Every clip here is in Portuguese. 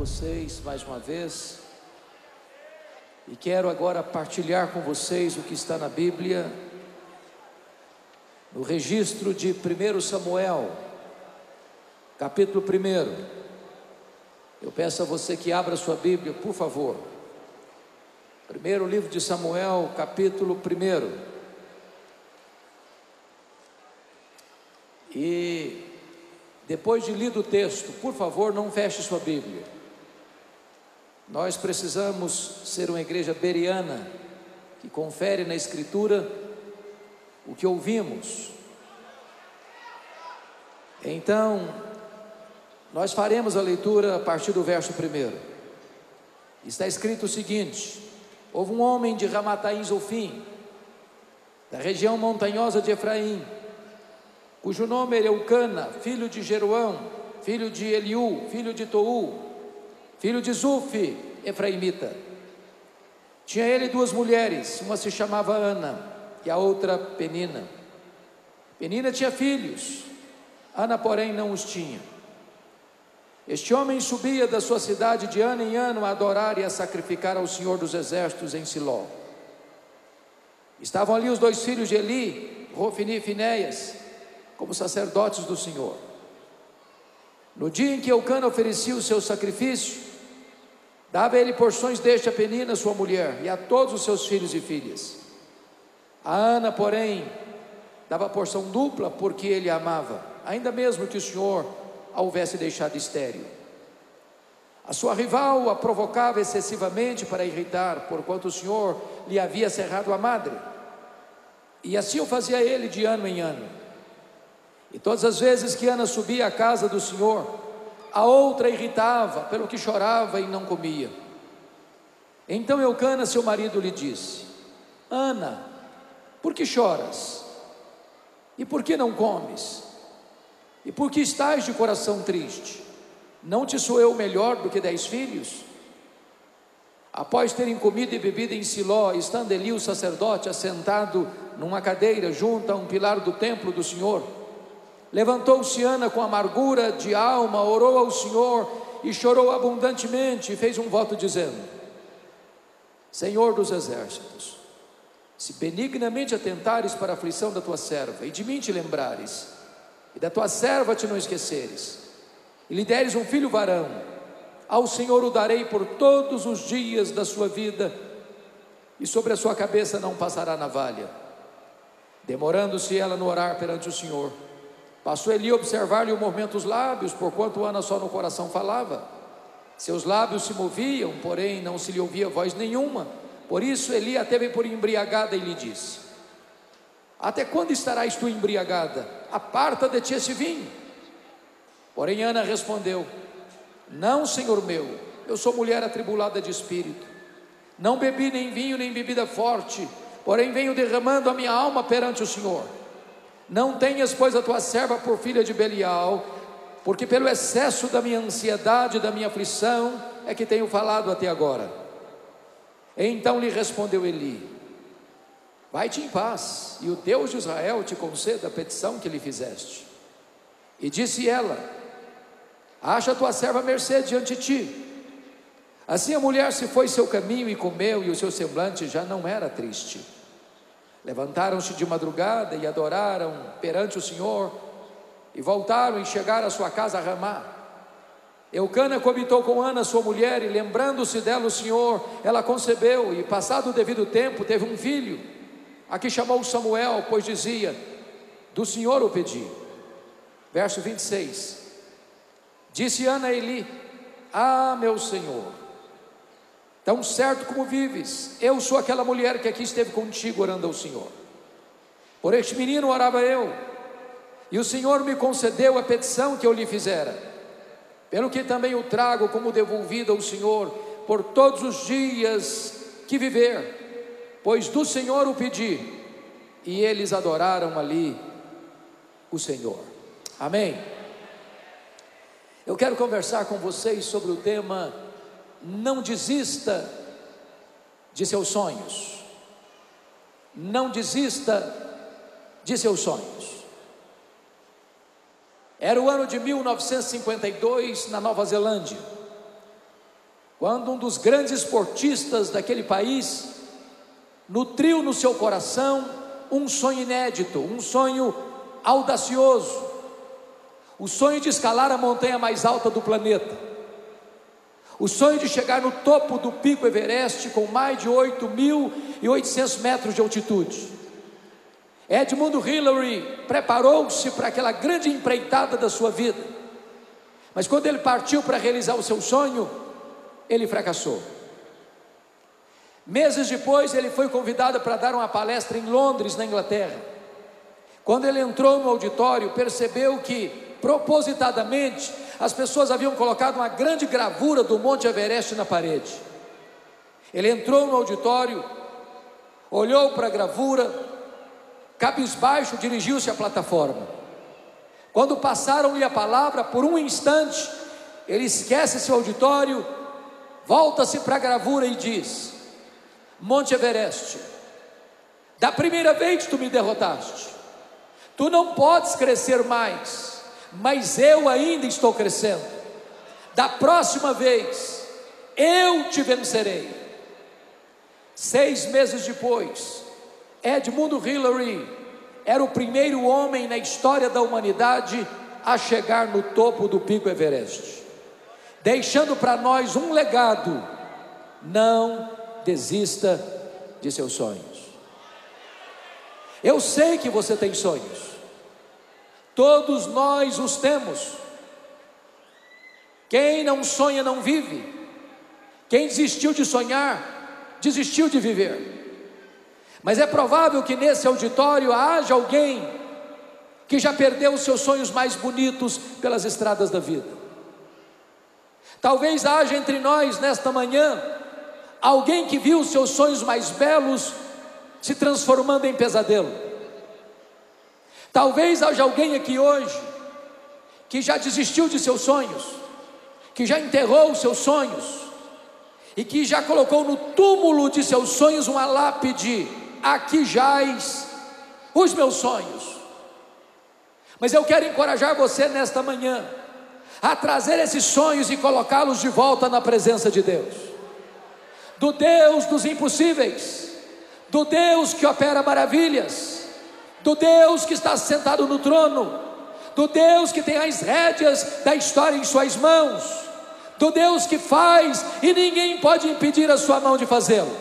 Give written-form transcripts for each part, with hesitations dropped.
vocês mais uma vez e quero agora partilhar com vocês o que está na Bíblia, no registro de 1 Samuel, capítulo 1. Eu peço a você que abra sua Bíblia, por favor. Primeiro livro de Samuel, capítulo 1. E depois de lido o texto, por favor, não feche sua Bíblia. Nós precisamos ser uma igreja bereana, que confere na Escritura o que ouvimos. Então, nós faremos a leitura a partir do verso 1. Está escrito o seguinte: houve um homem de Ramataim Zofim, da região montanhosa de Efraim, cujo nome era Eucana, filho de Jeroão, filho de Eliú, filho de Tou, filho de Zufi, efraimita. Tinha ele 2 mulheres, uma se chamava Ana e a outra Penina. Penina tinha filhos, Ana porém não os tinha. Este homem subia da sua cidade de ano em ano a adorar e a sacrificar ao Senhor dos Exércitos em Siló. Estavam ali os 2 filhos de Eli, Rofni e Finéias, como sacerdotes do Senhor. No dia em que Eucana oferecia o seu sacrifício, dava ele porções deste a Penina, sua mulher, e a todos os seus filhos e filhas. A Ana, porém, dava porção dupla, porque ele a amava, ainda mesmo que o Senhor a houvesse deixado estéril. A sua rival a provocava excessivamente para irritar, porquanto o Senhor lhe havia cerrado a madre, e assim o fazia ele de ano em ano. E todas as vezes que Ana subia à casa do Senhor, a outra irritava, pelo que chorava e não comia. Então Eucana, seu marido, lhe disse: Ana, por que choras? E por que não comes? E por que estás de coração triste? Não te sou eu melhor do que 10 filhos? Após terem comido e bebido em Siló, estando Eli o sacerdote assentado numa cadeira junto a um pilar do templo do Senhor, levantou-se Ana com amargura de alma, orou ao Senhor e chorou abundantemente, e fez um voto dizendo: Senhor dos exércitos, se benignamente atentares para a aflição da tua serva, e de mim te lembrares, e da tua serva te não esqueceres, e lhe deres um filho varão, ao Senhor o darei por todos os dias da sua vida, e sobre a sua cabeça não passará navalha. Demorando-se ela no orar perante o Senhor, passou Eli a observar-lhe o movimento dos lábios, porquanto Ana só no coração falava. Seus lábios se moviam, porém não se lhe ouvia voz nenhuma. Por isso Eli a teve por embriagada e lhe disse: Até quando estarás tu embriagada? Aparta de ti esse vinho. Porém Ana respondeu: Não, Senhor meu, eu sou mulher atribulada de espírito. Não bebi nem vinho nem bebida forte, porém venho derramando a minha alma perante o Senhor. Não tenhas, pois, a tua serva por filha de Belial, porque pelo excesso da minha ansiedade e da minha aflição é que tenho falado até agora. Então lhe respondeu Eli: Vai-te em paz, e o Deus de Israel te conceda a petição que lhe fizeste. E disse ela: Acha a tua serva mercê diante de ti. Assim a mulher se foi seu caminho e comeu, e o seu semblante já não era triste. Levantaram-se de madrugada e adoraram perante o Senhor, e voltaram e chegaram à sua casa a Ramá. Eucana coabitou com Ana, sua mulher, e lembrando-se dela o Senhor, ela concebeu, e passado o devido tempo teve um filho, a que chamou Samuel, pois dizia: Do Senhor o pedi. Verso 26. Disse Ana a Eli: Ah, meu Senhor, tão certo como vives, eu sou aquela mulher que aqui esteve contigo orando ao Senhor. Por este menino orava eu, e o Senhor me concedeu a petição que eu lhe fizera, pelo que também o trago como devolvido ao Senhor por todos os dias que viver, pois do Senhor o pedi. E eles adoraram ali o Senhor. Amém. Eu quero conversar com vocês sobre o tema: não desista de seus sonhos. Não desista de seus sonhos. Era o ano de 1952 na Nova Zelândia. quando um dos grandes esportistas daquele país nutriu no seu coração um sonho inédito, um sonho audacioso, o sonho de escalar a montanha mais alta do planeta, o sonho de chegar no topo do pico Everest com mais de 8.800 metros de altitude. Edmund Hillary preparou-se para aquela grande empreitada da sua vida, mas quando ele partiu para realizar o seu sonho, ele fracassou. Meses depois, ele foi convidado para dar uma palestra em Londres, na Inglaterra. Quando ele entrou no auditório, percebeu que, propositadamente, as pessoas haviam colocado uma grande gravura do Monte Everest na parede. Ele entrou no auditório, olhou para a gravura, cabisbaixo, dirigiu-se à plataforma. Quando passaram-lhe a palavra, por um instante, ele esquece seu auditório, volta-se para a gravura e diz: Monte Everest, da primeira vez tu me derrotaste, tu não podes crescer mais, mas eu ainda estou crescendo. Da próxima vez, eu te vencerei. 6 meses depois, Edmund Hillary era o primeiro homem na história da humanidade a chegar no topo do pico Everest, deixando para nós um legado: não desista de seus sonhos. Eu sei que você tem sonhos, todos nós os temos. Quem não sonha não vive. Quem desistiu de sonhar, desistiu de viver. Mas é provável que nesse auditório haja alguém que já perdeu os seus sonhos mais bonitos pelas estradas da vida. Talvez haja entre nós nesta manhã alguém que viu os seus sonhos mais belos se transformando em pesadelo. Talvez haja alguém aqui hoje que já desistiu de seus sonhos, que já enterrou os seus sonhos e que já colocou no túmulo de seus sonhos uma lápide: aqui jaz os meus sonhos. Mas eu quero encorajar você nesta manhã a trazer esses sonhos e colocá-los de volta na presença de Deus, do Deus dos impossíveis, do Deus que opera maravilhas, do Deus que está sentado no trono, do Deus que tem as rédeas da história em suas mãos, do Deus que faz e ninguém pode impedir a sua mão de fazê-lo.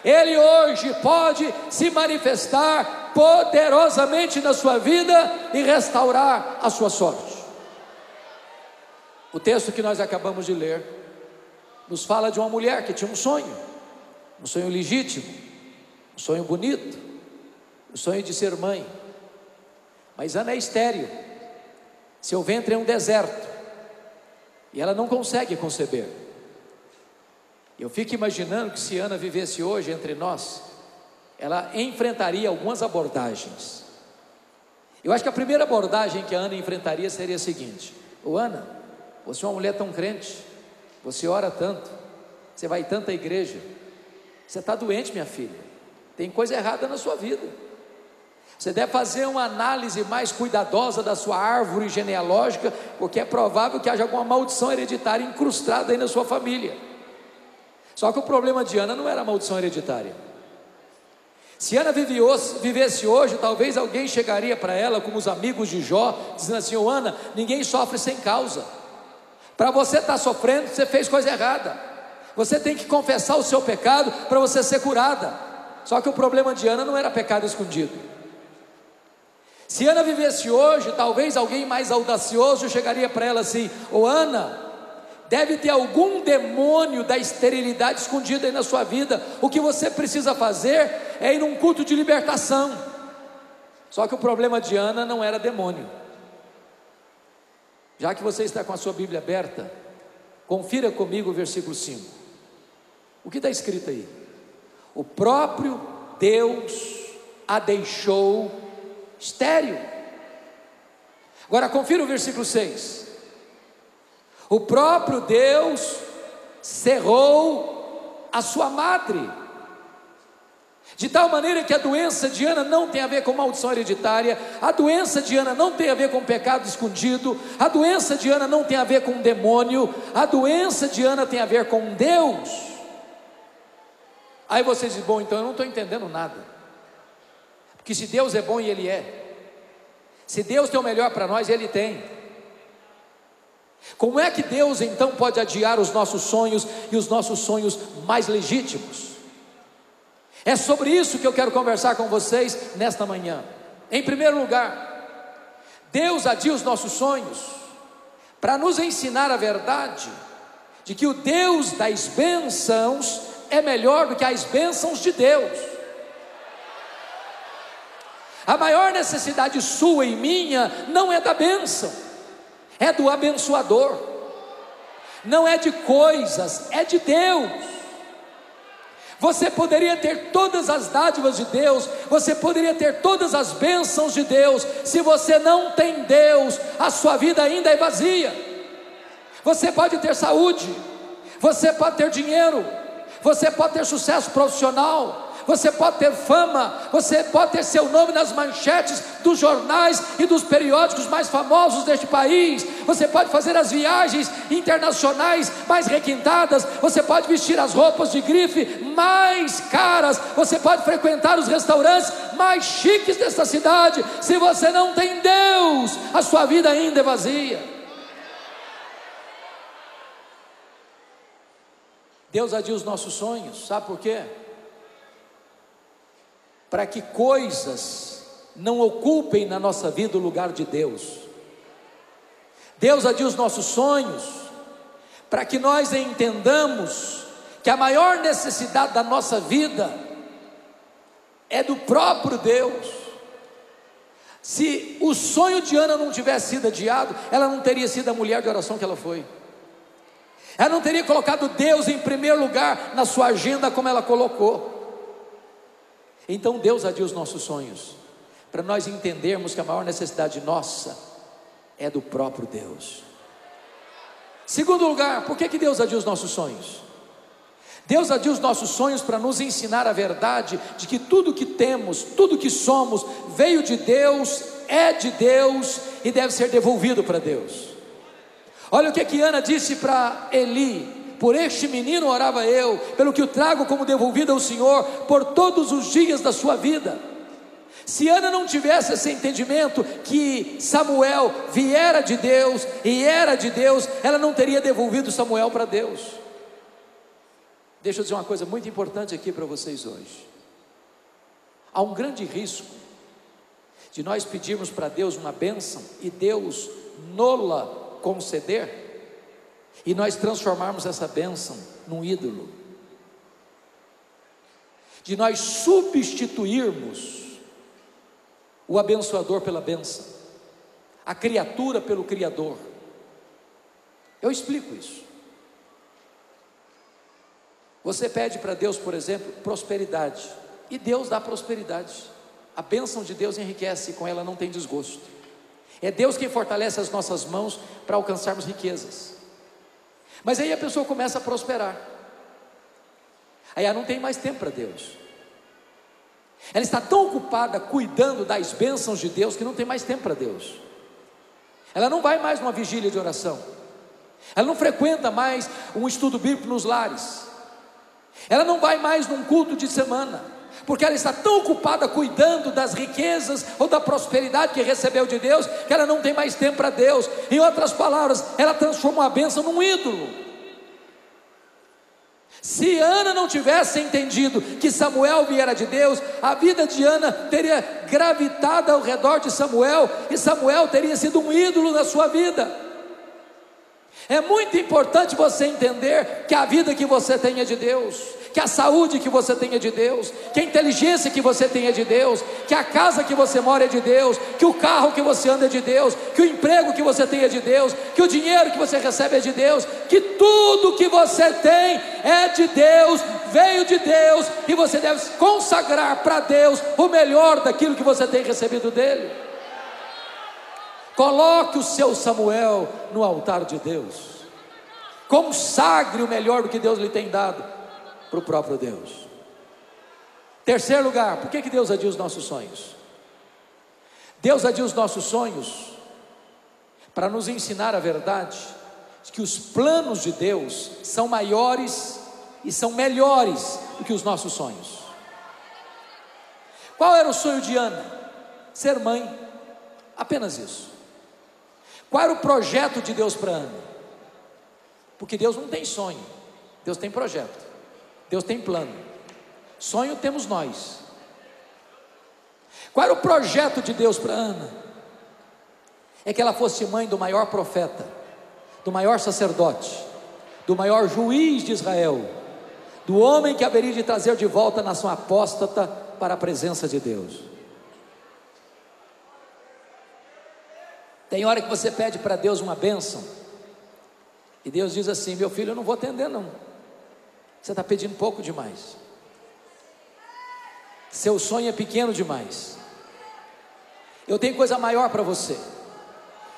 Ele hoje pode se manifestar poderosamente na sua vida e restaurar a sua sorte. O texto que nós acabamos de ler nos fala de uma mulher que tinha um sonho legítimo, um sonho bonito, um sonho de ser mãe. Mas Ana é estéril, seu ventre é um deserto e ela não consegue conceber. Eu fico imaginando que se Ana vivesse hoje entre nós, ela enfrentaria algumas abordagens. Eu acho que a primeira abordagem que a Ana enfrentaria seria a seguinte: ô Ana, você é uma mulher tão crente, você ora tanto, você vai tanto à igreja, você está doente, minha filha, tem coisa errada na sua vida. Você deve fazer uma análise mais cuidadosa da sua árvore genealógica, porque é provável que haja alguma maldição hereditária incrustada aí na sua família. Só que o problema de Ana não era a maldição hereditária. Se Ana vivesse hoje, talvez alguém chegaria para ela, como os amigos de Jó, dizendo assim: ô Ana, ninguém sofre sem causa. Para você estar sofrendo, você fez coisa errada. Você tem que confessar o seu pecado para você ser curada. Só que o problema de Ana não era pecado escondido. Se Ana vivesse hoje, talvez alguém mais audacioso chegaria para ela assim: ô Ana, deve ter algum demônio da esterilidade escondido aí na sua vida. O que você precisa fazer é ir num culto de libertação. Só que o problema de Ana não era demônio. Já que você está com a sua Bíblia aberta, confira comigo o versículo 5. O que está escrito aí? O próprio Deus a deixou estéril. Agora confira o versículo 6. O próprio Deus cerrou a sua madre. De tal maneira que a doença de Ana não tem a ver com maldição hereditária, a doença de Ana não tem a ver com pecado escondido, a doença de Ana não tem a ver com demônio, a doença de Ana tem a ver com Deus. Aí você diz: bom, então eu não estou entendendo nada, porque se Deus é bom, e Ele é, se Deus tem o melhor para nós, Ele tem, como é que Deus então pode adiar os nossos sonhos, e os nossos sonhos mais legítimos? É sobre isso que eu quero conversar com vocês nesta manhã. Em primeiro lugar, Deus adia os nossos sonhos para nos ensinar a verdade de que o Deus das bênçãos é melhor do que as bênçãos de Deus. A maior necessidade sua e minha não é da bênção, é do abençoador. Não é de coisas, é de Deus. Você poderia ter todas as dádivas de Deus, você poderia ter todas as bênçãos de Deus, se você não tem Deus, a sua vida ainda é vazia. Você pode ter saúde, você pode ter dinheiro, você pode ter sucesso profissional, você pode ter fama, você pode ter seu nome nas manchetes dos jornais e dos periódicos mais famosos deste país, você pode fazer as viagens internacionais mais requintadas, você pode vestir as roupas de grife mais caras, você pode frequentar os restaurantes mais chiques desta cidade. Se você não tem Deus, a sua vida ainda é vazia. Deus adia os nossos sonhos, sabe por quê? Para que coisas não ocupem na nossa vida o lugar de Deus. Deus adia os nossos sonhos para que nós entendamos que a maior necessidade da nossa vida é do próprio Deus. Se o sonho de Ana não tivesse sido adiado, ela não teria sido a mulher de oração que ela foi. Ela não teria colocado Deus em primeiro lugar na sua agenda como ela colocou. Então Deus adia os nossos sonhos para nós entendermos que a maior necessidade nossa é do próprio Deus. Segundo lugar, por que Deus adia os nossos sonhos? Deus adia os nossos sonhos para nos ensinar a verdade de que tudo que temos, tudo que somos, veio de Deus, é de Deus e deve ser devolvido para Deus. Olha o que Ana disse para Eli: por este menino orava eu, pelo que o trago como devolvido ao Senhor, por todos os dias da sua vida. Se Ana não tivesse esse entendimento que Samuel viera de Deus e era de Deus, ela não teria devolvido Samuel para Deus. Deixa eu dizer uma coisa muito importante aqui para vocês hoje. Há um grande risco de nós pedirmos para Deus uma bênção e Deus nola conceder, e nós transformarmos essa bênção num ídolo, de nós substituirmos o abençoador pela bênção, a criatura pelo Criador. Eu explico isso. Você pede para Deus, por exemplo, prosperidade, e Deus dá prosperidade. A bênção de Deus enriquece, e com ela não tem desgosto. É Deus quem fortalece as nossas mãos para alcançarmos riquezas. Mas aí a pessoa começa a prosperar, aí ela não tem mais tempo para Deus. Ela está tão ocupada cuidando das bênçãos de Deus que não tem mais tempo para Deus. Ela não vai mais numa vigília de oração, ela não frequenta mais um estudo bíblico nos lares, ela não vai mais num culto de semana, porque ela está tão ocupada cuidando das riquezas ou da prosperidade que recebeu de Deus, que ela não tem mais tempo para Deus. Em outras palavras, ela transforma a bênção num ídolo. Se Ana não tivesse entendido que Samuel viera de Deus, a vida de Ana teria gravitado ao redor de Samuel, e Samuel teria sido um ídolo na sua vida. É muito importante você entender que a vida que você tem é de Deus, que a saúde que você tem é de Deus, que a inteligência que você tem é de Deus, que a casa que você mora é de Deus, que o carro que você anda é de Deus, que o emprego que você tem é de Deus, que o dinheiro que você recebe é de Deus, que tudo que você tem é de Deus, veio de Deus, e você deve consagrar para Deus o melhor daquilo que você tem recebido dele. Coloque o seu Samuel no altar de Deus, consagre o melhor do que Deus lhe tem dado para o próprio Deus. Terceiro lugar, por que Deus adia os nossos sonhos? Deus adia os nossos sonhos para nos ensinar a verdade de que os planos de Deus são maiores e são melhores do que os nossos sonhos. Qual era o sonho de Ana? Ser mãe, apenas isso. Qual era o projeto de Deus para Ana? Porque Deus não tem sonho, Deus tem projeto, Deus tem plano. Sonho temos nós. Qual era o projeto de Deus para Ana? É que ela fosse mãe do maior profeta, do maior sacerdote, do maior juiz de Israel, do homem que haveria de trazer de volta a nação apóstata para a presença de Deus. Tem hora que você pede para Deus uma bênção e Deus diz assim: meu filho, eu não vou atender não, você está pedindo pouco demais, seu sonho é pequeno demais, eu tenho coisa maior para você,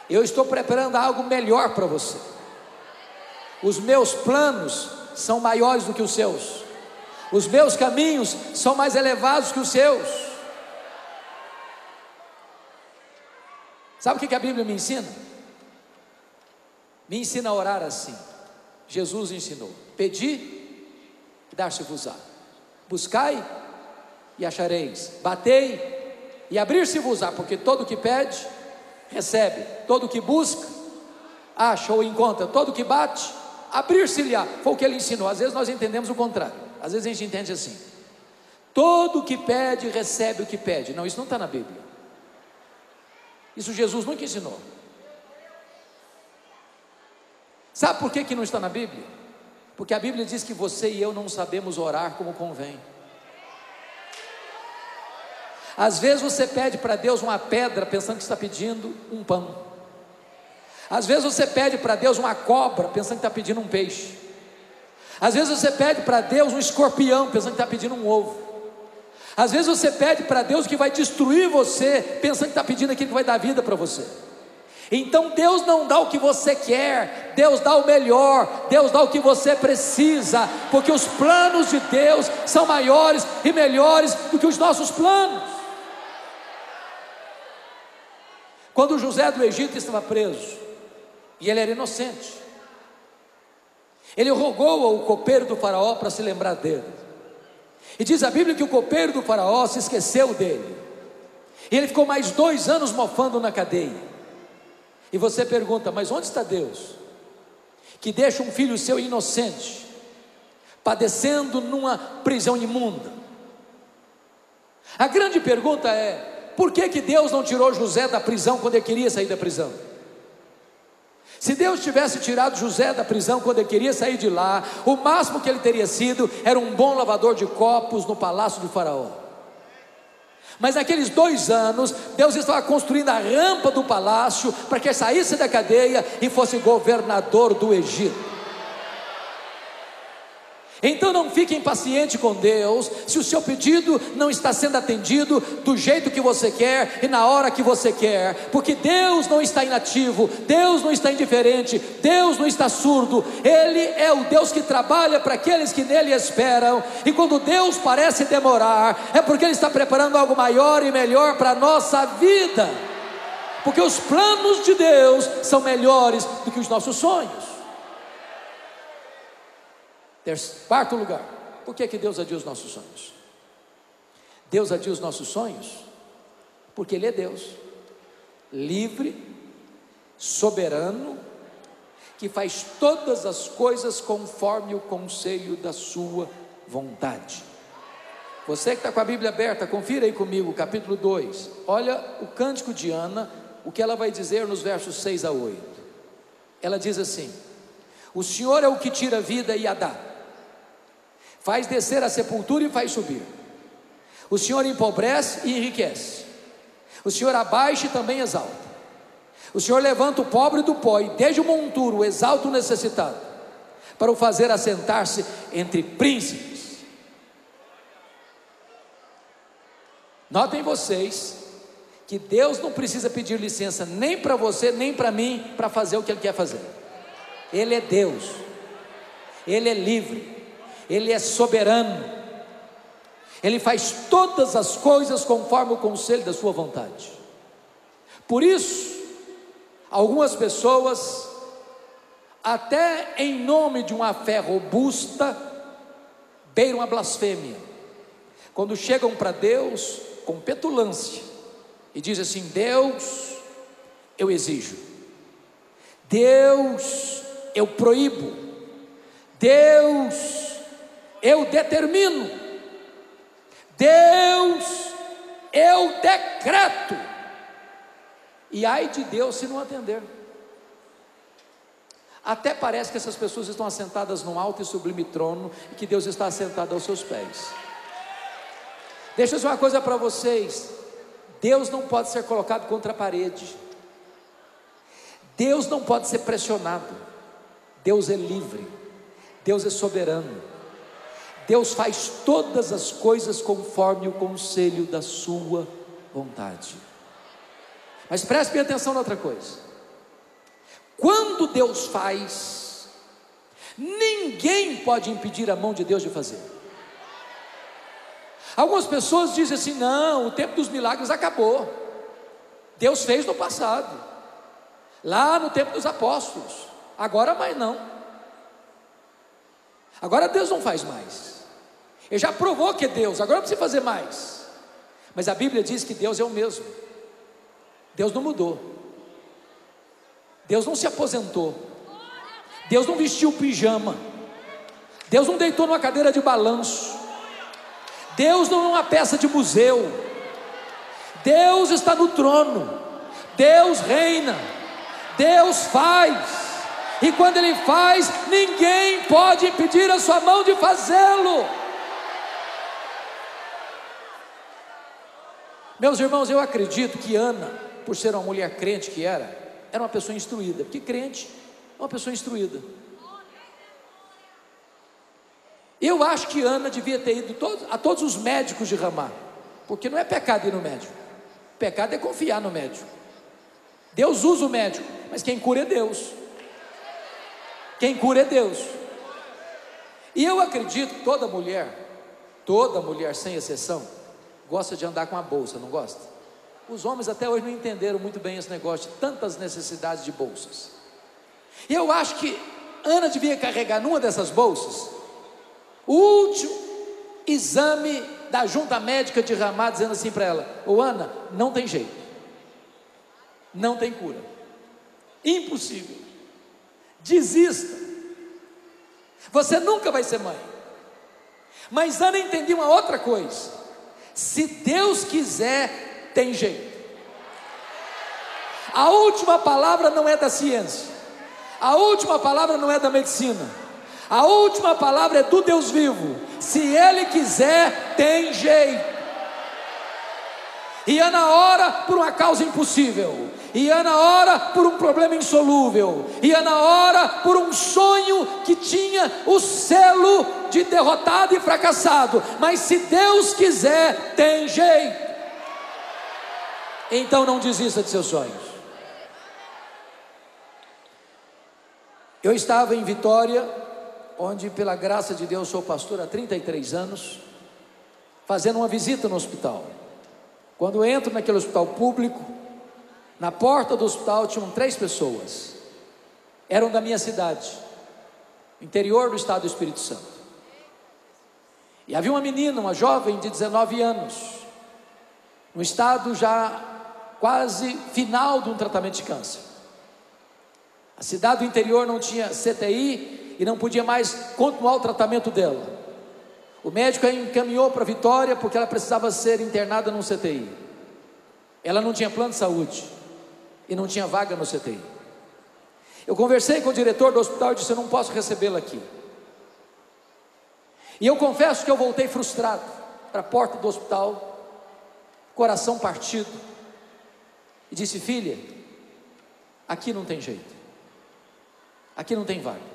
eu estou preparando algo melhor para você, os meus planos são maiores do que os seus, os meus caminhos são mais elevados que os seus. Sabe o que a Bíblia me ensina? Me ensina a orar assim. Jesus ensinou: pedi e dar-se-vos-á, buscai e achareis, batei e abrir-se-vos-á, porque todo o que pede recebe, todo o que busca acha ou encontra, todo o que bate abrir-se-lhe-á. Foi o que ele ensinou. Às vezes nós entendemos o contrário, às vezes a gente entende assim: todo o que pede recebe o que pede. Não, isso não está na Bíblia, isso Jesus nunca ensinou. Sabe por que não está na Bíblia? Porque a Bíblia diz que você e eu não sabemos orar como convém. Às vezes você pede para Deus uma pedra pensando que está pedindo um pão. Às vezes você pede para Deus uma cobra pensando que está pedindo um peixe. Às vezes você pede para Deus um escorpião pensando que está pedindo um ovo. Às vezes você pede para Deus que vai destruir você pensando que está pedindo aquilo que vai dar vida para você. Então Deus não dá o que você quer, Deus dá o melhor, Deus dá o que você precisa, porque os planos de Deus são maiores e melhores do que os nossos planos. Quando José do Egito estava preso, e ele era inocente, ele rogou ao copeiro do faraó para se lembrar dele, e diz a Bíblia que o copeiro do faraó se esqueceu dele, e ele ficou mais 2 anos mofando na cadeia. E você pergunta: mas onde está Deus, que deixa um filho seu inocente, padecendo numa prisão imunda? A grande pergunta é: por que Deus não tirou José da prisão quando ele queria sair da prisão? Se Deus tivesse tirado José da prisão quando ele queria sair de lá, o máximo que ele teria sido era um bom lavador de copos no palácio de Faraó. Mas naqueles 2 anos, Deus estava construindo a rampa do palácio para que ele saísse da cadeia e fosse governador do Egito. Então não fique impaciente com Deus se o seu pedido não está sendo atendido do jeito que você quer e na hora que você quer, porque Deus não está inativo, Deus não está indiferente, Deus não está surdo. Ele é o Deus que trabalha para aqueles que nele esperam, e quando Deus parece demorar, é porque Ele está preparando algo maior e melhor para a nossa vida, porque os planos de Deus são melhores do que os nossos sonhos. Quarto lugar, por que Deus adia os nossos sonhos? Deus adia os nossos sonhos porque Ele é Deus, livre, soberano, que faz todas as coisas conforme o conselho da sua vontade. Você que está com a Bíblia aberta, confira aí comigo o capítulo 2, olha o cântico de Ana, o que ela vai dizer nos versos 6 a 8. Ela diz assim: o Senhor é o que tira a vida e a dá, faz descer a sepultura e faz subir. O Senhor empobrece e enriquece. O Senhor abaixa e também exalta. O Senhor levanta o pobre do pó e desde o monturo exalta o necessitado, para o fazer assentar-se entre príncipes. Notem vocês que Deus não precisa pedir licença nem para você nem para mim para fazer o que Ele quer fazer. Ele é Deus, Ele é livre, Ele é soberano, Ele faz todas as coisas conforme o conselho da sua vontade. Por isso, algumas pessoas, até em nome de uma fé robusta, beiram a blasfêmia, quando chegam para Deus com petulância e dizem assim: Deus, eu exijo, Deus, eu proíbo, Deus, eu determino, Deus, eu decreto. E ai de Deus se não atender. Até parece que essas pessoas estão assentadas num alto e sublime trono e que Deus está assentado aos seus pés. Deixa eu dizer uma coisa para vocês: Deus não pode ser colocado contra a parede, Deus não pode ser pressionado. Deus é livre, Deus é soberano, Deus faz todas as coisas conforme o conselho da sua vontade. Mas preste bem atenção na outra coisa: quando Deus faz, ninguém pode impedir a mão de Deus de fazer. Algumas pessoas dizem assim: não, o tempo dos milagres acabou. Deus fez no passado, lá no tempo dos apóstolos, agora mais não. Agora Deus não faz mais. Ele já provou que é Deus, agora não precisa fazer mais. Mas a Bíblia diz que Deus é o mesmo. Deus não mudou, Deus não se aposentou, Deus não vestiu pijama, Deus não deitou numa cadeira de balanço, Deus não é uma peça de museu. Deus está no trono, Deus reina, Deus faz, e quando Ele faz, ninguém pode impedir a sua mão de fazê-lo. Meus irmãos, eu acredito que Ana, por ser uma mulher crente que era uma pessoa instruída, porque crente é uma pessoa instruída. Eu acho que Ana devia ter ido a todos os médicos de Ramá, porque não é pecado ir no médico, pecado é confiar no médico. Deus usa o médico, mas quem cura é Deus, quem cura é Deus. E eu acredito que toda mulher sem exceção, gosta de andar com a bolsa, não gosta? Os homens até hoje não entenderam muito bem esse negócio de tantas necessidades de bolsas. E eu acho que Ana devia carregar numa dessas bolsas o último exame da junta médica de Ramá, dizendo assim para ela: ô Ana, não tem jeito, não tem cura, impossível, desista, você nunca vai ser mãe. Mas Ana entendia uma outra coisa: se Deus quiser, tem jeito. A última palavra não é da ciência, a última palavra não é da medicina, a última palavra é do Deus vivo. Se Ele quiser, tem jeito. E Ana ora por uma causa impossível, e Ana ora por um problema insolúvel, e Ana ora por um sonho que tinha o selo de derrotado e fracassado. Mas se Deus quiser, tem jeito. Então não desista de seus sonhos. Eu estava em Vitória, onde pela graça de Deus sou pastor há 33 anos, fazendo uma visita no hospital. Quando eu entro naquele hospital público, na porta do hospital tinham 3 pessoas, eram da minha cidade, interior do estado do Espírito Santo. E havia uma menina, uma jovem de 19 anos, no estado já quase final de um tratamento de câncer. A cidade do interior não tinha CTI e não podia mais continuar o tratamento dela. O médico a encaminhou para Vitória porque ela precisava ser internada num CTI. Ela não tinha plano de saúde e não tinha vaga no CTI. Eu conversei com o diretor do hospital e disse: eu não posso recebê-la aqui. E eu confesso que eu voltei frustrado para a porta do hospital, coração partido, e disse: filha, aqui não tem jeito, aqui não tem vaga.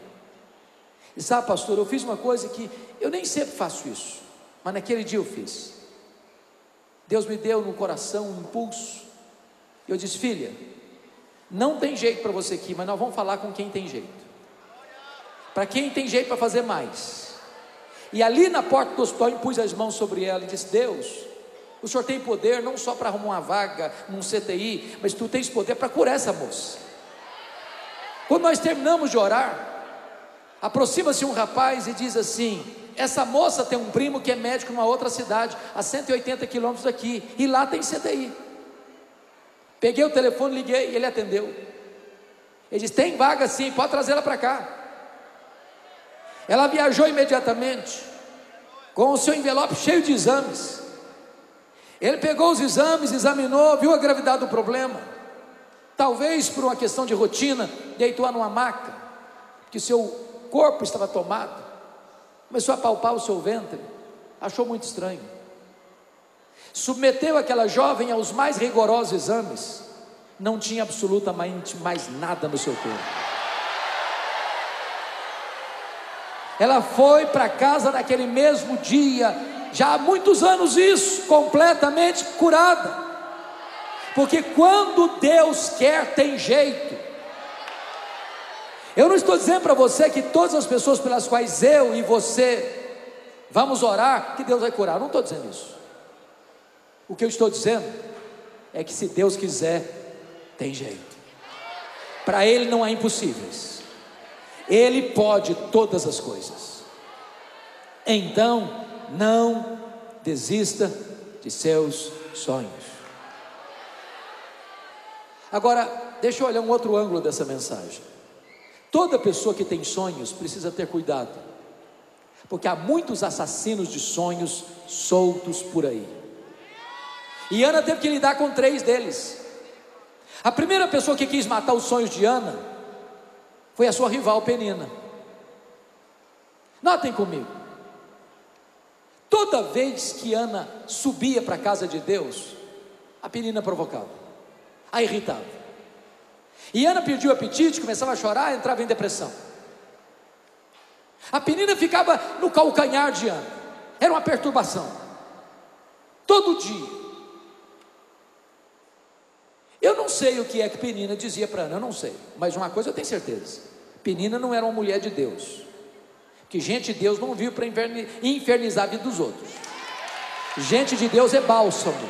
E sabe, pastor, eu fiz uma coisa que eu nem sempre faço isso, mas naquele dia eu fiz. Deus me deu no coração um impulso. Eu disse: filha, não tem jeito para você aqui, mas nós vamos falar com quem tem jeito, para quem tem jeito para fazer mais. E ali na porta do hospital impus as mãos sobre ela e disse: Deus, o Senhor tem poder não só para arrumar uma vaga num CTI, mas Tu tens poder para curar essa moça. Quando nós terminamos de orar, aproxima-se um rapaz e diz assim: essa moça tem um primo que é médico numa outra cidade, a 180 quilômetros daqui, e lá tem CTI. Peguei o telefone, liguei e ele atendeu. Ele disse: tem vaga sim, pode trazê-la para cá. Ela viajou imediatamente, com o seu envelope cheio de exames. Ele pegou os exames, examinou, viu a gravidade do problema. Talvez por uma questão de rotina, deitou numa maca, que seu corpo estava tomado. Começou a palpar o seu ventre, achou muito estranho. Submeteu aquela jovem aos mais rigorosos exames. Não tinha absolutamente mais nada no seu corpo. Ela foi para casa naquele mesmo dia, já há muitos anos isso, completamente curada. Porque quando Deus quer, tem jeito. Eu não estou dizendo para você que todas as pessoas pelas quais eu e você vamos orar, que Deus vai curar. Eu não estou dizendo isso. O que eu estou dizendo é que se Deus quiser, tem jeito. Para Ele não há impossíveis. Ele pode todas as coisas. Então, não desista de seus sonhos. Agora, deixa eu olhar um outro ângulo dessa mensagem. Toda pessoa que tem sonhos precisa ter cuidado, porque há muitos assassinos de sonhos soltos por aí. E Ana teve que lidar com 3 deles. A primeira pessoa que quis matar os sonhos de Ana foi a sua rival Penina. Notem comigo, toda vez que Ana subia para a casa de Deus, a Penina provocava, a irritava. E Ana perdia o apetite, começava a chorar, entrava em depressão. A Penina ficava no calcanhar de Ana, era uma perturbação, todo dia. Eu não sei o que é que Penina dizia para Ana, eu não sei, mas uma coisa eu tenho certeza: Penina não era uma mulher de Deus, que gente de Deus não vive para infernizar a vida dos outros. Gente de Deus é bálsamo,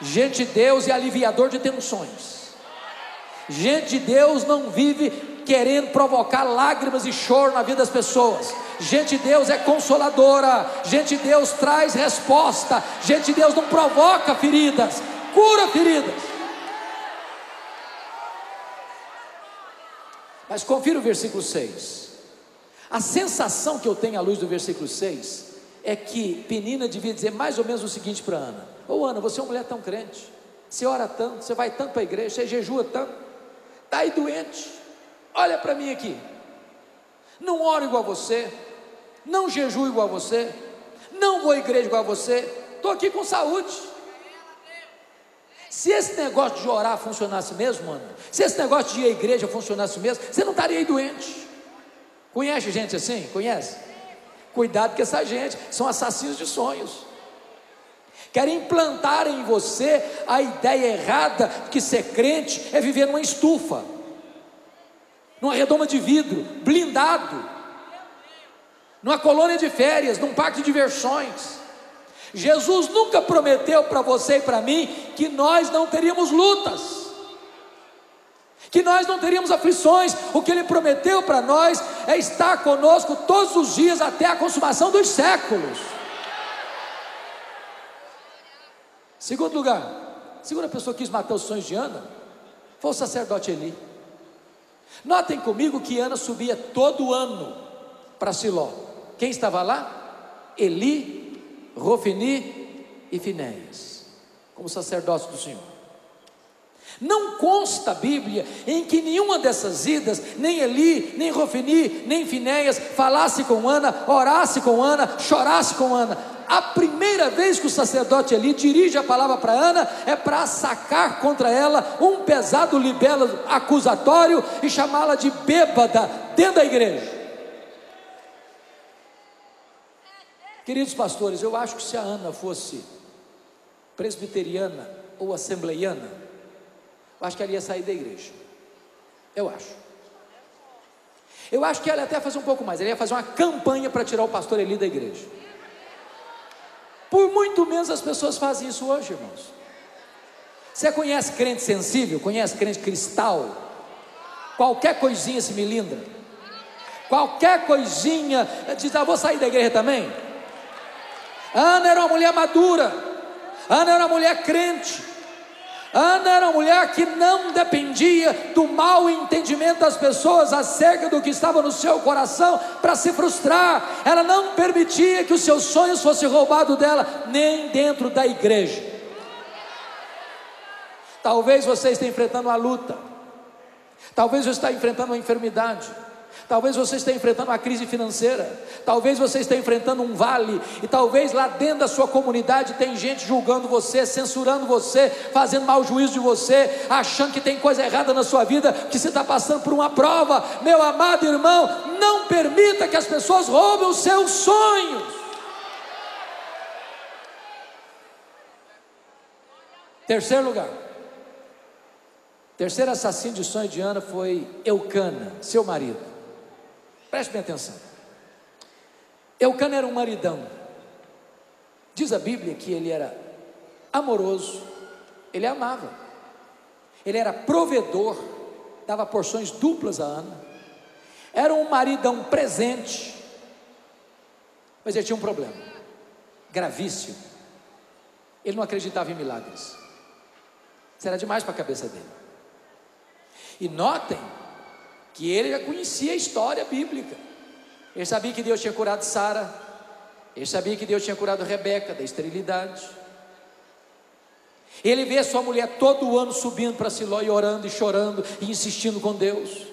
gente de Deus é aliviador de tensões. Gente de Deus não vive querendo provocar lágrimas e choro na vida das pessoas. Gente de Deus é consoladora. Gente de Deus traz resposta. Gente de Deus não provoca feridas, cura feridas. Mas confira o versículo 6. A sensação que eu tenho à luz do versículo 6 é que Penina devia dizer mais ou menos o seguinte para Ana: ô Ana, você é uma mulher tão crente, você ora tanto, você vai tanto para a igreja, você jejua tanto, está aí doente, olha para mim aqui, não oro igual a você, não jejuo igual a você, não vou à igreja igual a você, estou aqui com saúde. Se esse negócio de orar funcionasse mesmo, mano, se esse negócio de ir à igreja funcionasse mesmo, você não estaria aí doente. Conhece gente assim? Conhece? Cuidado, que essa gente são assassinos de sonhos. Querem implantar em você a ideia errada de que ser crente é viver numa estufa, numa redoma de vidro, blindado, numa colônia de férias, num parque de diversões. Jesus nunca prometeu para você e para mim que nós não teríamos lutas, que nós não teríamos aflições. O que Ele prometeu para nós é estar conosco todos os dias até a consumação dos séculos. Segundo lugar, a segunda pessoa que quis matar os sonhos de Ana foi o sacerdote Eli. Notem comigo que Ana subia todo ano para Siló. Quem estava lá? Eli, Rofini e Finéias, como sacerdotes do Senhor. Não consta a Bíblia em que nenhuma dessas idas, nem Eli, nem Rofini, nem Finéias, falasse com Ana, orasse com Ana, chorasse com Ana. A primeira vez que o sacerdote Eli dirige a palavra para Ana é para sacar contra ela um pesado libelo acusatório e chamá-la de bêbada dentro da igreja. Queridos pastores, eu acho que se a Ana fosse presbiteriana ou assembleiana, eu acho que ela ia sair da igreja. Eu acho. Eu acho que ela ia até fazer um pouco mais, ela ia fazer uma campanha para tirar o pastor Eli da igreja. Por muito menos as pessoas fazem isso hoje, irmãos. Você conhece crente sensível? Conhece crente cristal? Qualquer coisinha se melindra. Qualquer coisinha diz: vou sair da igreja também. Ana era uma mulher madura. Ana era uma mulher crente. Ana era uma mulher que não dependia do mau entendimento das pessoas acerca do que estava no seu coração para se frustrar. Ela não permitia que os seus sonhos fossem roubados dela, nem dentro da igreja. Talvez você esteja enfrentando uma luta, talvez você esteja enfrentando uma enfermidade, talvez você esteja enfrentando uma crise financeira, talvez você esteja enfrentando um vale, e talvez lá dentro da sua comunidade tem gente julgando você, censurando você, fazendo mau juízo de você, achando que tem coisa errada na sua vida, que você está passando por uma prova. Meu amado irmão, não permita que as pessoas roubem os seus sonhos. Terceiro lugar, terceiro assassino de sonho de Ana foi Eucana, seu marido. Preste bem atenção. Eucana era um maridão. Diz a Bíblia que ele era amoroso, ele amava, ele era provedor, dava porções duplas a Ana, era um maridão presente, mas ele tinha um problema gravíssimo. Ele não acreditava em milagres. Isso era demais para a cabeça dele. E notem que ele já conhecia a história bíblica. Ele sabia que Deus tinha curado Sara, ele sabia que Deus tinha curado Rebeca da esterilidade. Ele vê a sua mulher todo ano subindo para Siló e orando e chorando e insistindo com Deus.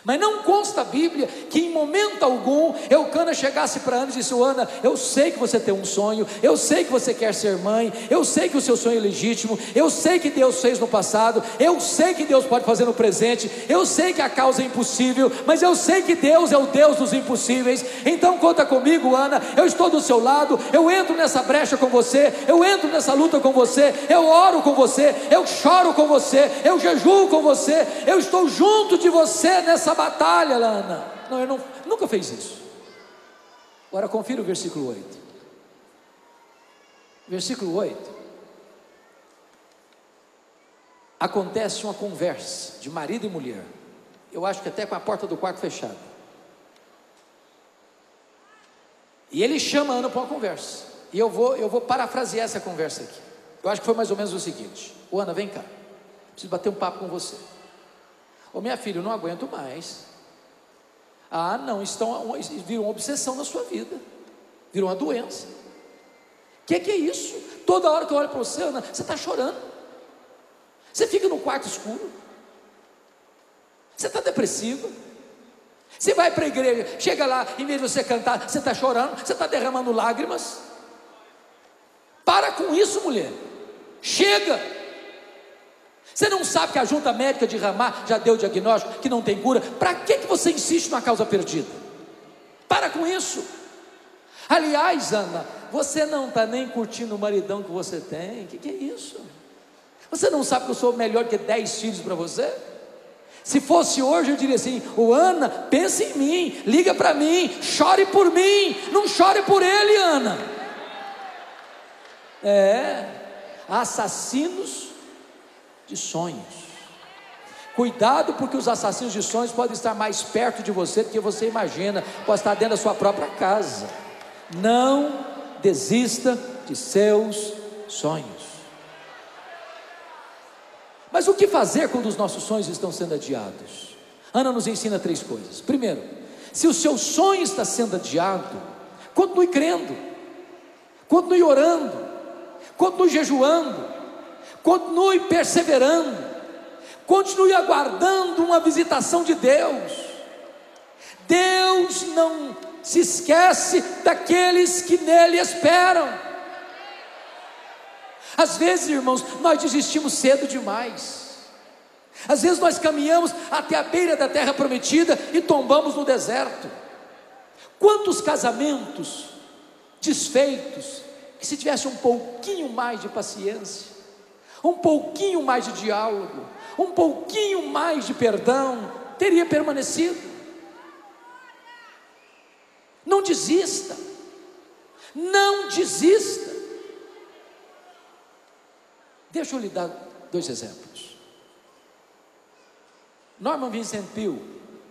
Mas não consta a Bíblia que em momento algum Eucana chegasse para Ana e disse: Ana, eu sei que você tem um sonho, eu sei que você quer ser mãe, eu sei que o seu sonho é legítimo, eu sei que Deus fez no passado, eu sei que Deus pode fazer no presente, eu sei que a causa é impossível, mas eu sei que Deus é o Deus dos impossíveis. Então conta comigo, Ana, eu estou do seu lado, eu entro nessa brecha com você, eu entro nessa luta com você, eu oro com você, eu choro com você, eu jejuo com você, eu estou junto de você nessa batalha, Ana. Não, eu nunca fez isso. Agora confira o versículo 8. Versículo 8. Acontece uma conversa de marido e mulher. Eu acho que até com a porta do quarto fechada. E ele chama a Ana para uma conversa. E eu vou parafrasear essa conversa aqui. Eu acho que foi mais ou menos o seguinte: Ô Ana, vem cá, preciso bater um papo com você. Ô minha filha, eu não aguento mais. Ah não, virou uma obsessão na sua vida, virou uma doença. Que é isso? Toda hora que eu olho para você, Ana, você está chorando, você fica no quarto escuro, você está depressiva, você vai para a igreja, chega lá, em vez de você cantar, você está chorando, você está derramando lágrimas. Para com isso, mulher, chega. Você não sabe que a junta médica de Ramá já deu o diagnóstico que não tem cura? Para que você insiste numa causa perdida? Para com isso. Aliás, Ana, você não está nem curtindo o maridão que você tem. Que é isso? Você não sabe que eu sou melhor que 10 filhos para você? Se fosse hoje eu diria assim: ô Ana, pense em mim, liga para mim, chore por mim, não chore por ele, Ana. Assassinos de sonhos. Cuidado, porque os assassinos de sonhos podem estar mais perto de você do que você imagina, pode estar dentro da sua própria casa. Não desista de seus sonhos. Mas o que fazer quando os nossos sonhos estão sendo adiados? Ana nos ensina 3 coisas. Primeiro, se o seu sonho está sendo adiado, continue crendo, continue orando, continue jejuando, continue perseverando, continue aguardando uma visitação de Deus. Deus não se esquece daqueles que nele esperam. Às vezes, irmãos, nós desistimos cedo demais. Às vezes nós caminhamos até a beira da terra prometida e tombamos no deserto. Quantos casamentos desfeitos, que se tivesse um pouquinho mais de paciência, um pouquinho mais de diálogo, um pouquinho mais de perdão, teria permanecido. Não desista, não desista. Deixa eu lhe dar 2 exemplos. Norman Vincent Peale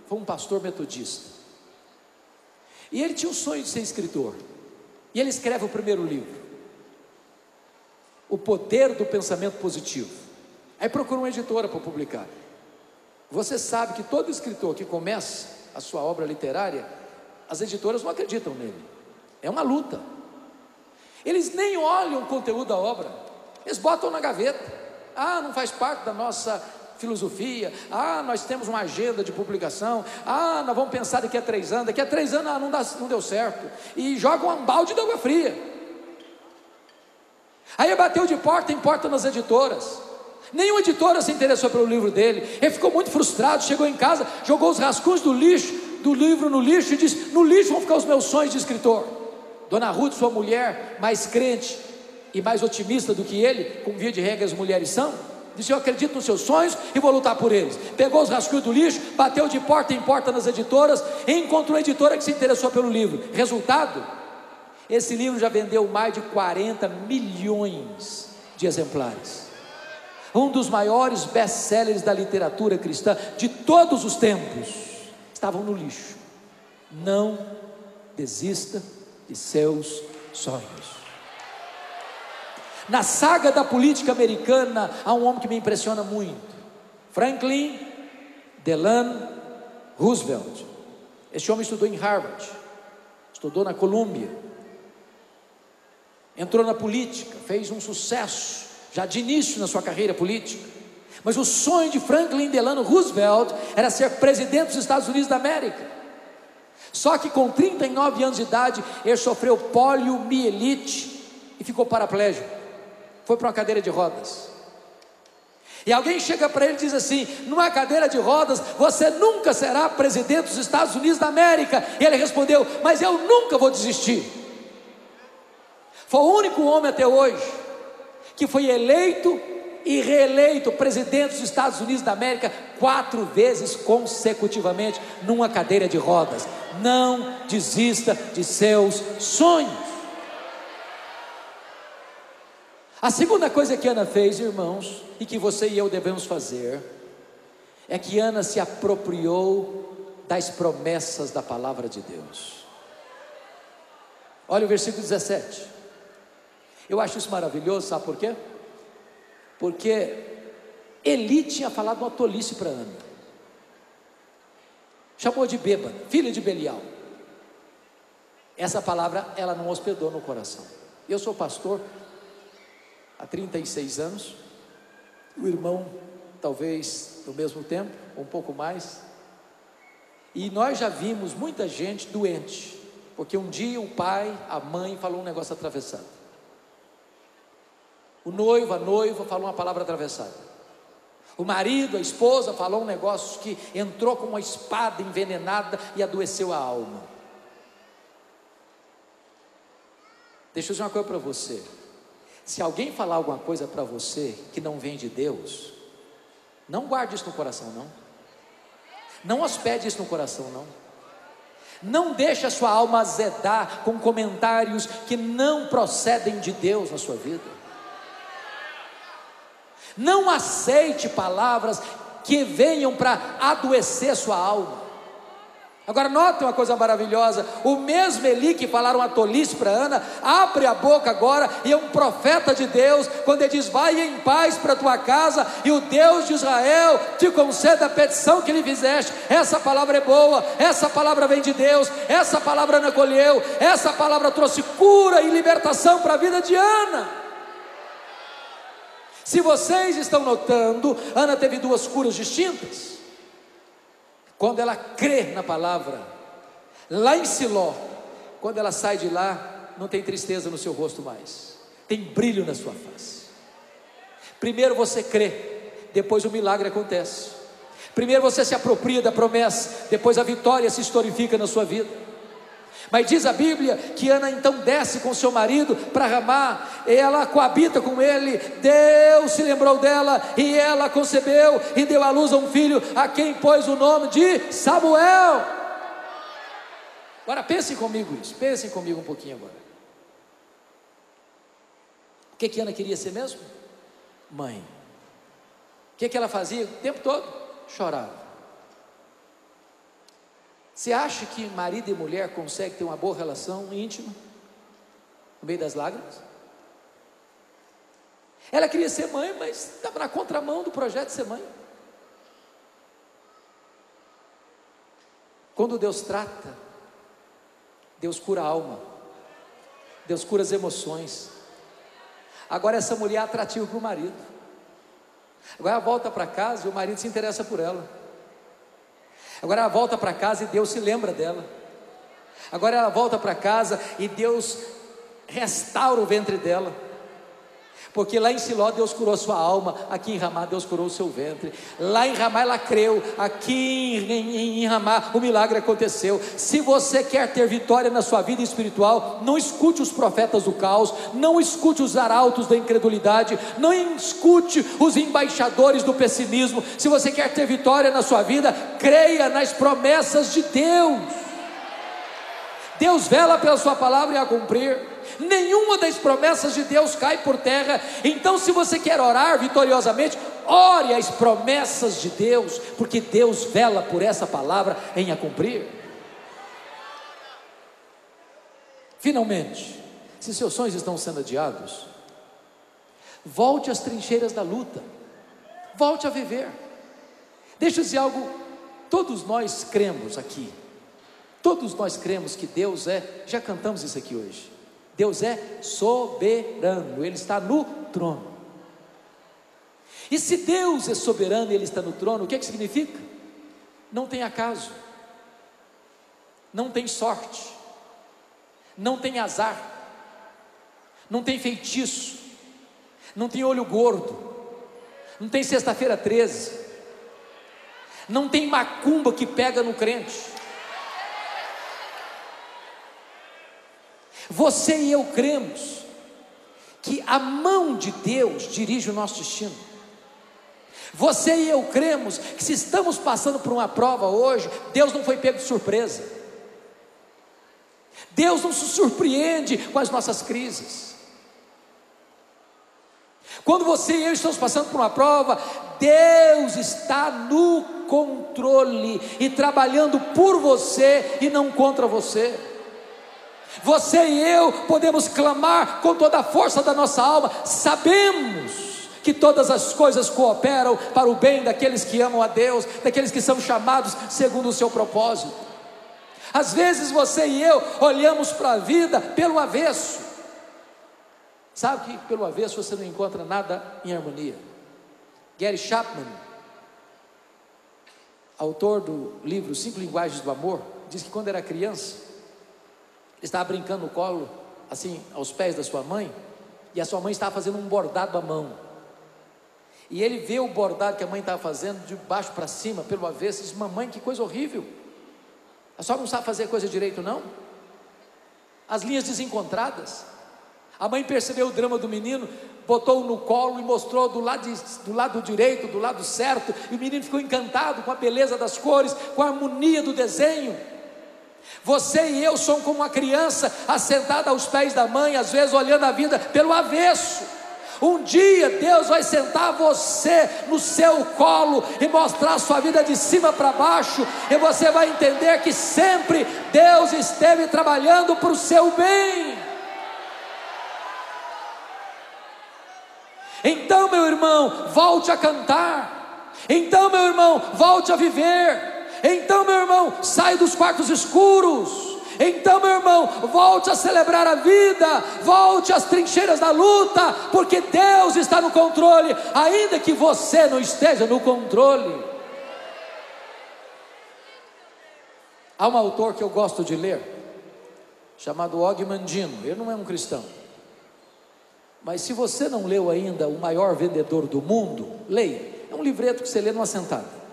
foi um pastor metodista, e ele tinha o sonho de ser escritor, e ele escreve o primeiro livro, O Poder do Pensamento Positivo. Aí procura uma editora para publicar. Você sabe que todo escritor que começa a sua obra literária, as editoras não acreditam nele, é uma luta. Eles nem olham o conteúdo da obra, eles botam na gaveta. Não faz parte da nossa filosofia. Nós temos uma agenda de publicação. Nós vamos pensar daqui a 3 anos. Daqui a 3 anos não deu certo. E jogam um balde de água fria. Aí bateu de porta em porta nas editoras. Nenhuma editora se interessou pelo livro dele. Ele ficou muito frustrado, chegou em casa, jogou os rascunhos do livro no lixo e disse: no lixo vão ficar os meus sonhos de escritor. Dona Ruth, sua mulher, mais crente e mais otimista do que ele, como via de regra as mulheres são, disse: eu acredito nos seus sonhos e vou lutar por eles. Pegou os rascunhos do lixo, bateu de porta em porta nas editoras e encontrou uma editora que se interessou pelo livro. Resultado: esse livro já vendeu mais de 40 milhões de exemplares. Um dos maiores best-sellers da literatura cristã de todos os tempos estavam no lixo. Não desista de seus sonhos. Na saga da política americana, há um homem que me impressiona muito: Franklin Delano Roosevelt. Esse homem estudou em Harvard, estudou na Columbia, entrou na política, fez um sucesso já de início na sua carreira política. Mas o sonho de Franklin Delano Roosevelt era ser presidente dos Estados Unidos da América. Só que com 39 anos de idade, ele sofreu poliomielite e ficou paraplégico. Foi para uma cadeira de rodas. E alguém chega para ele e diz assim: numa cadeira de rodas você nunca será presidente dos Estados Unidos da América. E ele respondeu: mas eu nunca vou desistir. Foi o único homem até hoje que foi eleito e reeleito presidente dos Estados Unidos da América 4 vezes consecutivamente numa cadeira de rodas. Não desista de seus sonhos. A segunda coisa que Ana fez, irmãos, e que você e eu devemos fazer, é que Ana se apropriou das promessas da palavra de Deus. Olha o versículo 17. Eu acho isso maravilhoso, sabe por quê? Porque Eli tinha falado uma tolice para Ana. Chamou de bêbada, filha de Belial. Essa palavra ela não hospedou no coração. Eu sou pastor há 36 anos. O irmão talvez no mesmo tempo, um pouco mais. E nós já vimos muita gente doente, porque um dia o pai, a mãe falou um negócio atravessado. O noivo, a noiva falou uma palavra atravessada. O marido, a esposa falou um negócio que entrou com uma espada envenenada e adoeceu a alma. Deixa eu dizer uma coisa para você: se alguém falar alguma coisa para você que não vem de Deus, não guarde isso no coração, não. Não hospede isso no coração, não. Não deixe a sua alma azedar com comentários que não procedem de Deus na sua vida. Não aceite palavras que venham para adoecer sua alma. Agora notem uma coisa maravilhosa: o mesmo Eli que falaram a tolice para Ana, abre a boca agora e é um profeta de Deus, quando ele diz: vai em paz para a tua casa e o Deus de Israel te conceda a petição que lhe fizeste. Essa palavra é boa, essa palavra vem de Deus, essa palavra Ana colheu, essa palavra trouxe cura e libertação para a vida de Ana. Se vocês estão notando, Ana teve 2 curas distintas. Quando ela crê na palavra, lá em Siló, quando ela sai de lá, não tem tristeza no seu rosto mais, tem brilho na sua face. Primeiro você crê, depois o milagre acontece. Primeiro você se apropria da promessa, depois a vitória se historifica na sua vida. Mas diz a Bíblia que Ana então desce com seu marido para Ramá, ela coabita com ele, Deus se lembrou dela, e ela concebeu e deu à luz a um filho, a quem pôs o nome de Samuel. Agora pensem comigo isso, pensem comigo um pouquinho agora. O que Ana queria ser mesmo? Mãe. O que ela fazia o tempo todo? Chorava. Você acha que marido e mulher conseguem ter uma boa relação íntima no meio das lágrimas? Ela queria ser mãe, mas estava na contramão do projeto de ser mãe. Quando Deus trata, Deus cura a alma, Deus cura as emoções. Agora essa mulher é atrativa para o marido. Agora ela volta para casa e o marido se interessa por ela. Agora ela volta para casa e Deus se lembra dela. Agora ela volta para casa e Deus restaura o ventre dela. Porque lá em Siló Deus curou sua alma, aqui em Ramá Deus curou o seu ventre. Lá em Ramá ela creu, aqui em Ramá o milagre aconteceu. Se você quer ter vitória na sua vida espiritual, não escute os profetas do caos, não escute os arautos da incredulidade, não escute os embaixadores do pessimismo. Se você quer ter vitória na sua vida, creia nas promessas de Deus. Deus vela pela sua palavra e a cumprir. Nenhuma das promessas de Deus cai por terra. Então, se você quer orar vitoriosamente, ore as promessas de Deus, porque Deus vela por essa palavra em a cumprir. Finalmente, se seus sonhos estão sendo adiados, volte às trincheiras da luta, volte a viver. Deixa eu dizer algo, todos nós cremos aqui, todos nós cremos que Deus já cantamos isso aqui hoje, Deus é soberano, Ele está no trono. E se Deus é soberano e Ele está no trono, o que significa? Não tem acaso, não tem sorte, não tem azar, não tem feitiço, não tem olho gordo, não tem sexta-feira 13, não tem macumba que pega no crente. Você e eu cremos que a mão de Deus dirige o nosso destino. Você e eu cremos que se estamos passando por uma prova hoje, Deus não foi pego de surpresa. Deus não se surpreende com as nossas crises. Quando você e eu estamos passando por uma prova, Deus está no controle e trabalhando por você e não contra você. Você e eu podemos clamar com toda a força da nossa alma, sabemos que todas as coisas cooperam para o bem daqueles que amam a Deus, daqueles que são chamados segundo o seu propósito. Às vezes você e eu olhamos para a vida pelo avesso. Sabe que pelo avesso você não encontra nada em harmonia. Gary Chapman, autor do livro 5 Linguagens do Amor, diz que quando era criança, estava brincando no colo, assim, aos pés da sua mãe, e a sua mãe estava fazendo um bordado à mão, e ele vê o bordado que a mãe estava fazendo, de baixo para cima, pelo avesso, e diz: mamãe, que coisa horrível, a senhora não sabe fazer coisa direito não? As linhas desencontradas. A mãe percebeu o drama do menino, botou-o no colo e mostrou do lado direito, do lado certo, e o menino ficou encantado com a beleza das cores, com a harmonia do desenho. Você e eu somos como uma criança assentada aos pés da mãe, às vezes olhando a vida pelo avesso. Um dia Deus vai sentar você no seu colo e mostrar a sua vida de cima para baixo, e você vai entender que sempre Deus esteve trabalhando para o seu bem. Então, meu irmão, volte a cantar. Então, meu irmão, volte a viver. Então, meu irmão, sai dos quartos escuros. Então, meu irmão, volte a celebrar a vida, volte às trincheiras da luta, porque Deus está no controle, ainda que você não esteja no controle. Há um autor que eu gosto de ler, chamado Og Mandino. Ele não é um cristão, mas se você não leu ainda O Maior Vendedor do Mundo, leia. É um livreto que você lê numa sentada.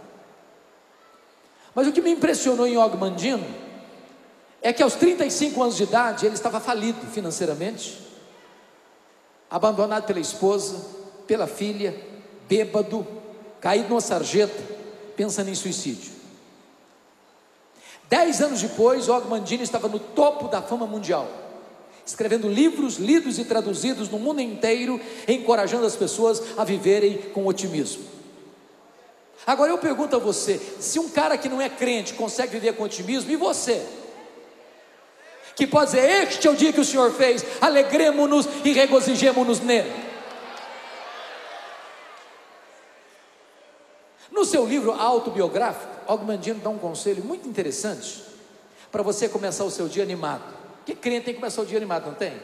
Mas o que me impressionou em Og Mandino é que aos 35 anos de idade, ele estava falido financeiramente, abandonado pela esposa, pela filha, bêbado, caído numa sarjeta, pensando em suicídio. 10 anos depois, Og Mandino estava no topo da fama mundial, escrevendo livros lidos e traduzidos no mundo inteiro, encorajando as pessoas a viverem com otimismo. Agora eu pergunto a você, se um cara que não é crente consegue viver com otimismo, e você? Que pode dizer, este é o dia que o Senhor fez, alegremo-nos e regozijemo-nos nele. No seu livro autobiográfico, Og Mandino dá um conselho muito interessante para você começar o seu dia animado. Porque crente tem que começar o dia animado, não tem?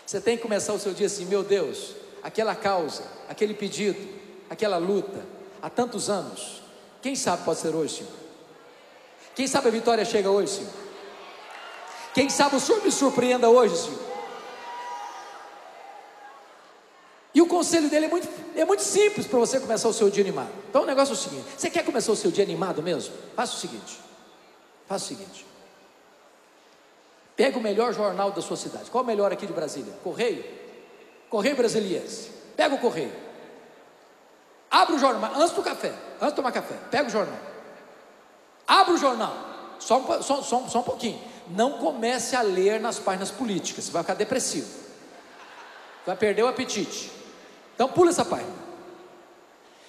Você tem que começar o seu dia assim, meu Deus, aquela causa, aquele pedido, aquela luta, há tantos anos, quem sabe pode ser hoje, Senhor? Quem sabe a vitória chega hoje, Senhor? Quem sabe o Senhor me surpreenda hoje, Senhor? E o conselho dele é muito simples para você começar o seu dia animado. Então o negócio é o seguinte, você quer começar o seu dia animado mesmo? Faça o seguinte, pega o melhor jornal da sua cidade. Qual é o melhor aqui de Brasília? Correio Brasiliense. Pega o Correio, abre o jornal, antes de tomar café, pega o jornal, abre o jornal, só um pouquinho, não comece a ler nas páginas políticas, você vai ficar depressivo, vai perder o apetite. Então pula essa página.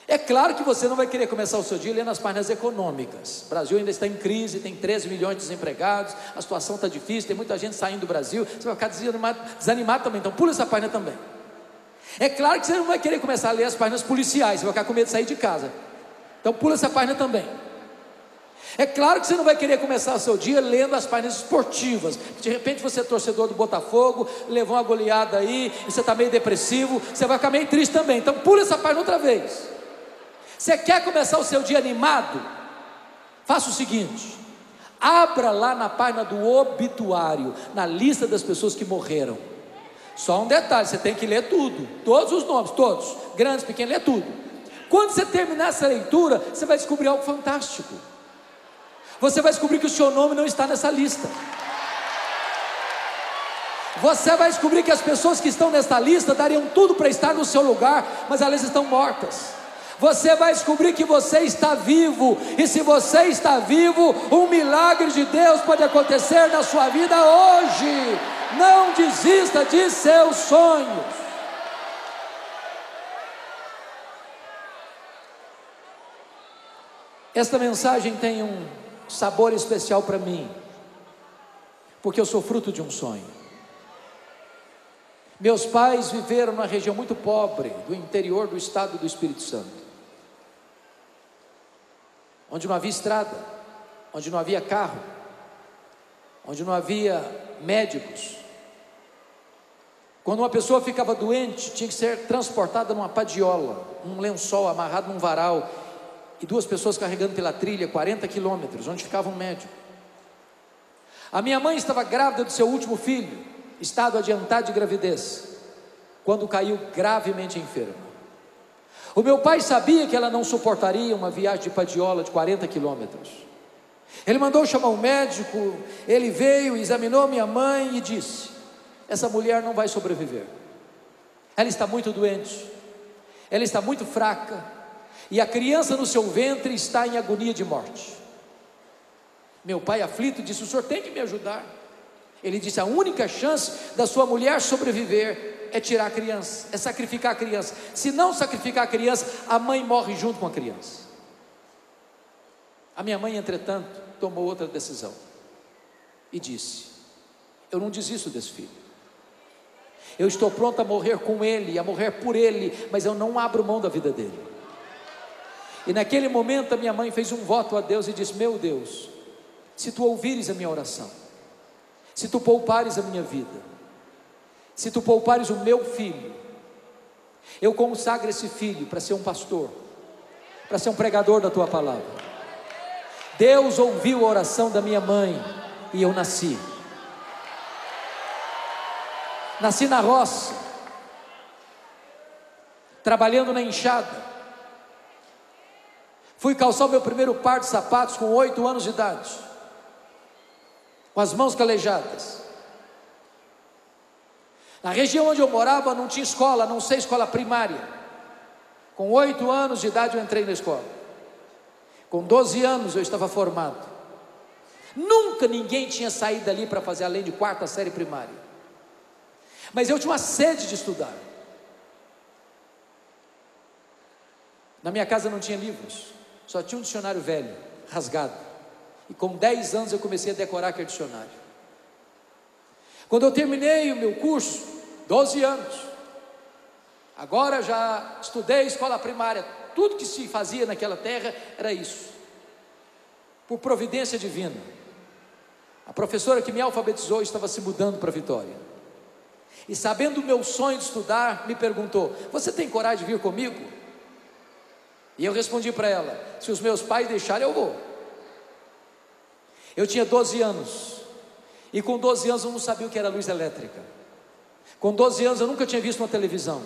É claro que você não vai querer começar o seu dia lendo as páginas econômicas. O Brasil ainda está em crise, tem 13 milhões de desempregados, a situação está difícil, tem muita gente saindo do Brasil, você vai ficar desanimado também, então pula essa página também. É claro que você não vai querer começar a ler as páginas policiais, você vai ficar com medo de sair de casa, então pula essa página também. É claro que você não vai querer começar o seu dia lendo as páginas esportivas. De repente você é torcedor do Botafogo, levou uma goleada aí, e você está meio depressivo, você vai ficar meio triste também, então pula essa página outra vez. Você quer começar o seu dia animado? Faça o seguinte, abra lá na página do obituário, na lista das pessoas que morreram. Só um detalhe, você tem que ler tudo, todos os nomes, todos, grandes, pequenos, lê tudo. Quando você terminar essa leitura, você vai descobrir algo fantástico. Você vai descobrir que o seu nome não está nessa lista. Você vai descobrir que as pessoas que estão nessa lista dariam tudo para estar no seu lugar, mas elas estão mortas. Você vai descobrir que você está vivo, e se você está vivo, um milagre de Deus pode acontecer na sua vida hoje. Não desista de seus sonhos. Esta mensagem tem um sabor especial para mim, porque eu sou fruto de um sonho. Meus pais viveram numa região muito pobre do interior do estado do Espírito Santo, onde não havia estrada, onde não havia carro, onde não havia médicos. Quando uma pessoa ficava doente, tinha que ser transportada numa padiola, num lençol amarrado num varal, e 2 pessoas carregando pela trilha 40 quilômetros, onde ficava um médico. A minha mãe estava grávida do seu último filho, estado adiantado de gravidez, quando caiu gravemente enferma. O meu pai sabia que ela não suportaria uma viagem de padiola de 40 quilômetros. Ele mandou chamar um médico, ele veio, examinou minha mãe e disse: essa mulher não vai sobreviver, ela está muito doente, ela está muito fraca, e a criança no seu ventre está em agonia de morte. Meu pai, aflito, disse: o senhor tem que me ajudar. Ele disse: a única chance da sua mulher sobreviver é tirar a criança, é sacrificar a criança. Se não sacrificar a criança, a mãe morre junto com a criança. A minha mãe, entretanto, tomou outra decisão e disse: eu não desisto desse filho, eu estou pronto a morrer com ele, a morrer por ele, mas eu não abro mão da vida dele. E naquele momento a minha mãe fez um voto a Deus e disse: meu Deus, se tu ouvires a minha oração, se tu poupares a minha vida, se tu poupares o meu filho, eu consagro esse filho para ser um pastor, para ser um pregador da tua palavra. Deus ouviu a oração da minha mãe e eu nasci na roça, trabalhando na enxada. Fui calçar o meu primeiro par de sapatos com 8 anos de idade. com as mãos calejadas. Na região onde eu morava não tinha escola, a não ser escola primária. Com 8 anos de idade eu entrei na escola. Com 12 anos eu estava formado. Nunca ninguém tinha saído dali para fazer além de 4ª série primária. Mas eu tinha uma sede de estudar. Na minha casa não tinha livros, só tinha um dicionário velho, rasgado. E com 10 anos eu comecei a decorar aquele dicionário. Quando eu terminei o meu curso, 12 anos, agora já estudei escola primária, tudo que se fazia naquela terra era isso, por providência divina. A professora que me alfabetizou estava se mudando para Vitória, e sabendo o meu sonho de estudar, me perguntou: você tem coragem de vir comigo? E eu respondi para ela: se os meus pais deixarem, eu vou. Eu tinha 12 anos, e com 12 anos eu não sabia o que era luz elétrica. Com 12 anos eu nunca tinha visto uma televisão.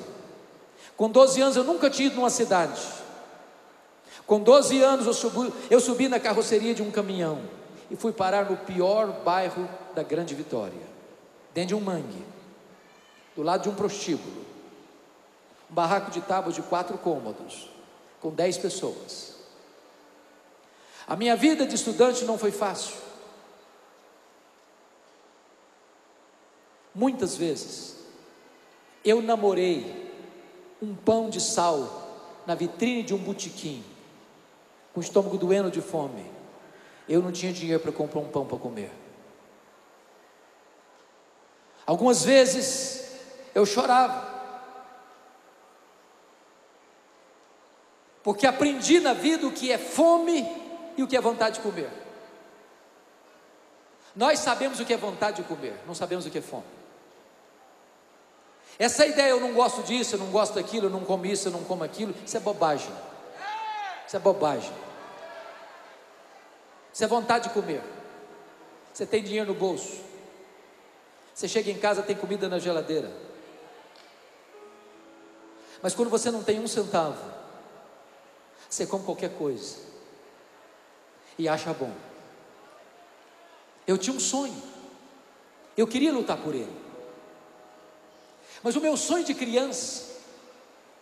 Com 12 anos eu nunca tinha ido numa cidade. Com 12 anos eu subi na carroceria de um caminhão e fui parar no pior bairro da Grande Vitória, dentro de um mangue, do lado de um prostíbulo, um barraco de tábuas de 4 cômodos, com 10 pessoas. A minha vida de estudante não foi fácil. Muitas vezes eu namorei um pão de sal na vitrine de um botequim, com o estômago doendo de fome. Eu não tinha dinheiro para comprar um pão para comer. Algumas vezes eu chorava, porque aprendi na vida o que é fome e o que é vontade de comer. Nós sabemos o que é vontade de comer, não sabemos o que é fome. Essa ideia, eu não gosto disso, eu não gosto daquilo, eu não como isso, eu não como aquilo, isso é bobagem. Isso é bobagem. Isso é vontade de comer. Você tem dinheiro no bolso, você chega em casa, tem comida na geladeira. Mas quando você não tem 1 centavo, você come qualquer coisa e acha bom. Eu tinha um sonho, eu queria lutar por ele. Mas o meu sonho de criança,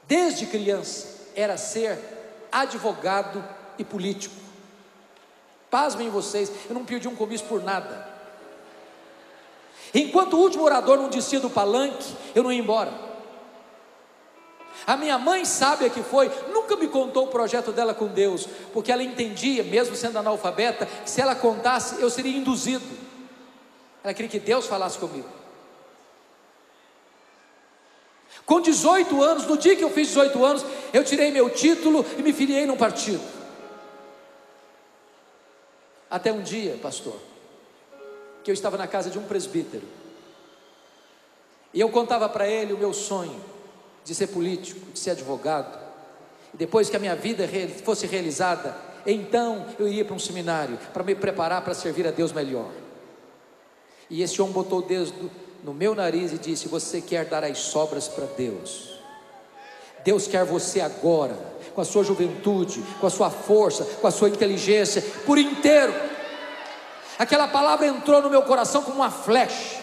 desde criança, era ser advogado e político. Pasmem vocês, eu não perdi um comício por nada. Enquanto o último orador não descia do palanque, eu não ia embora. A minha mãe, sábia que foi, nunca me contou o projeto dela com Deus, porque ela entendia, mesmo sendo analfabeta, que se ela contasse, eu seria induzido. Ela queria que Deus falasse comigo. Com 18 anos, no dia que eu fiz 18 anos, eu tirei meu título e me filiei num partido. Até um dia, pastor, que eu estava na casa de um presbítero, e eu contava para ele o meu sonho de ser político, de ser advogado, e depois que a minha vida fosse realizada, então eu iria para um seminário, para me preparar para servir a Deus melhor. E esse homem botou o dedo no meu nariz e disse: você quer dar as sobras para Deus? Deus quer você agora, com a sua juventude, com a sua força, com a sua inteligência, por inteiro. Aquela palavra entrou no meu coração como uma flecha,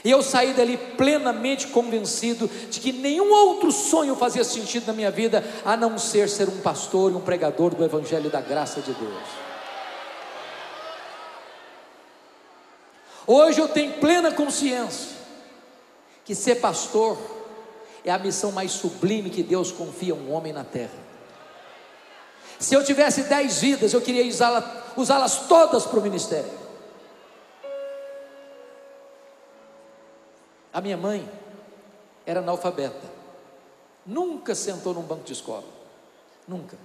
e eu saí dali plenamente convencido de que nenhum outro sonho fazia sentido na minha vida, a não ser um pastor e um pregador do Evangelho da graça de Deus. Hoje eu tenho plena consciência que ser pastor é a missão mais sublime que Deus confia a um homem na terra. Se eu tivesse 10 vidas, eu queria usá-las todas para o ministério. A minha mãe era analfabeta, nunca sentou num banco de escola, nunca.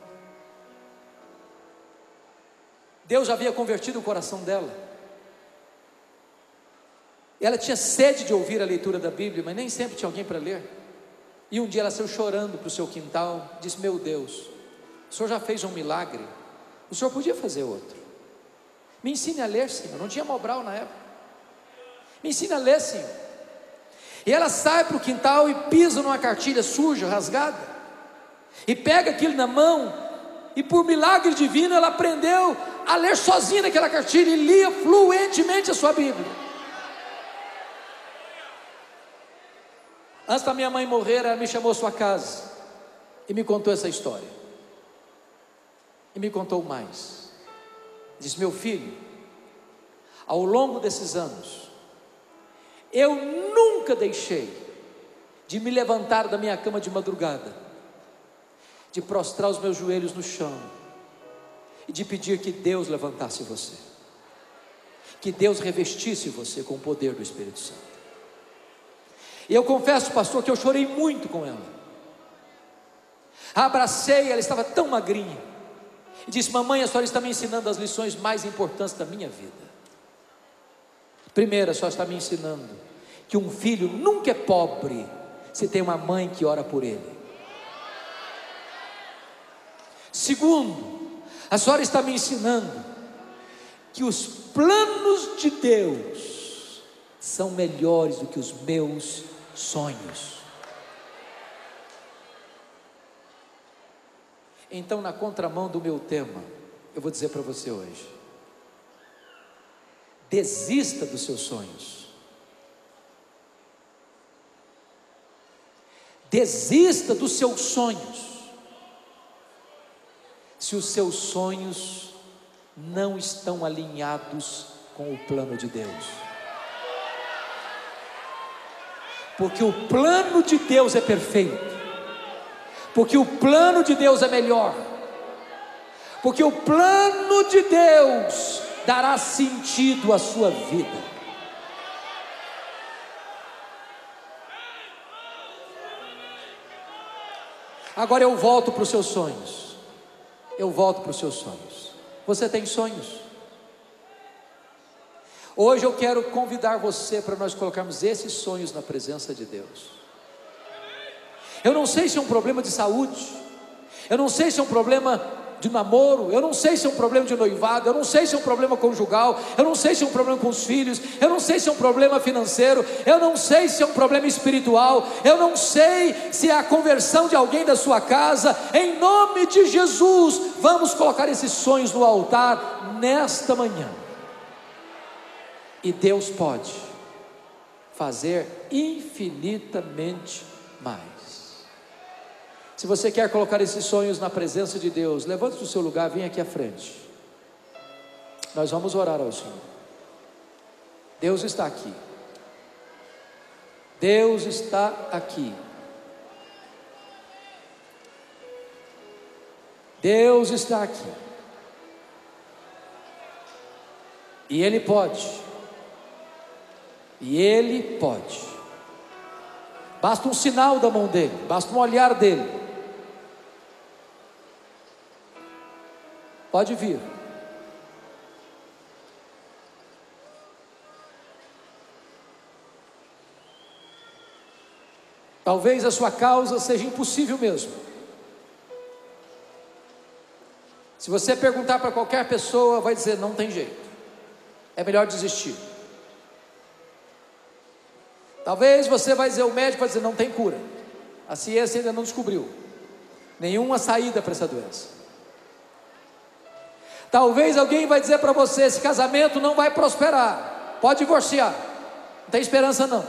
Deus já havia convertido o coração dela. Ela tinha sede de ouvir a leitura da Bíblia, mas nem sempre tinha alguém para ler. E um dia ela saiu chorando para o seu quintal, disse: meu Deus, o Senhor já fez um milagre, o Senhor podia fazer outro. Me ensine a ler, Senhor. Não tinha Mobral na época. Me ensine a ler, Senhor. E ela sai para o quintal e pisa numa cartilha suja, rasgada, e pega aquilo na mão e por milagre divino ela aprendeu a ler sozinha naquela cartilha e lia fluentemente a sua Bíblia. Antes da minha mãe morrer, ela me chamou à sua casa e me contou essa história. E me contou mais. Disse: meu filho, ao longo desses anos, eu nunca deixei de me levantar da minha cama de madrugada, de prostrar os meus joelhos no chão e de pedir que Deus levantasse você, que Deus revestisse você com o poder do Espírito Santo. E eu confesso, pastor, que eu chorei muito com ela. A abracei, ela estava tão magrinha, e disse: mamãe, a senhora está me ensinando as lições mais importantes da minha vida. Primeiro, a senhora está me ensinando que um filho nunca é pobre se tem uma mãe que ora por ele. Segundo, a senhora está me ensinando que os planos de Deus são melhores do que os meus sonhos. Então, na contramão do meu tema, eu vou dizer para você hoje: desista dos seus sonhos. Desista dos seus sonhos, se os seus sonhos não estão alinhados com o plano de Deus. Porque o plano de Deus é perfeito, porque o plano de Deus é melhor, porque o plano de Deus dará sentido à sua vida. Agora eu volto para os seus sonhos. Eu volto para os seus sonhos. Você tem sonhos? Hoje eu quero convidar você para nós colocarmos esses sonhos na presença de Deus. Eu não sei se é um problema de saúde, eu não sei se é um problema de namoro, eu não sei se é um problema de noivado, eu não sei se é um problema conjugal, eu não sei se é um problema com os filhos, eu não sei se é um problema financeiro, eu não sei se é um problema espiritual, eu não sei se é a conversão de alguém da sua casa. Em nome de Jesus, vamos colocar esses sonhos no altar nesta manhã, e Deus pode fazer infinitamente mais. Se você quer colocar esses sonhos na presença de Deus, levante do seu lugar, vem aqui à frente. Nós vamos orar ao Senhor. Deus está aqui. Deus está aqui. Deus está aqui. E Ele pode. E Ele pode. Basta um sinal da mão dele, basta um olhar dele. Pode vir. Talvez a sua causa seja impossível mesmo. Se você perguntar para qualquer pessoa, vai dizer: não tem jeito, é melhor desistir. Talvez você vai dizer, o médico vai dizer: não tem cura, a ciência ainda não descobriu nenhuma saída para essa doença. Talvez alguém vai dizer para você: esse casamento não vai prosperar, pode divorciar, não tem esperança não.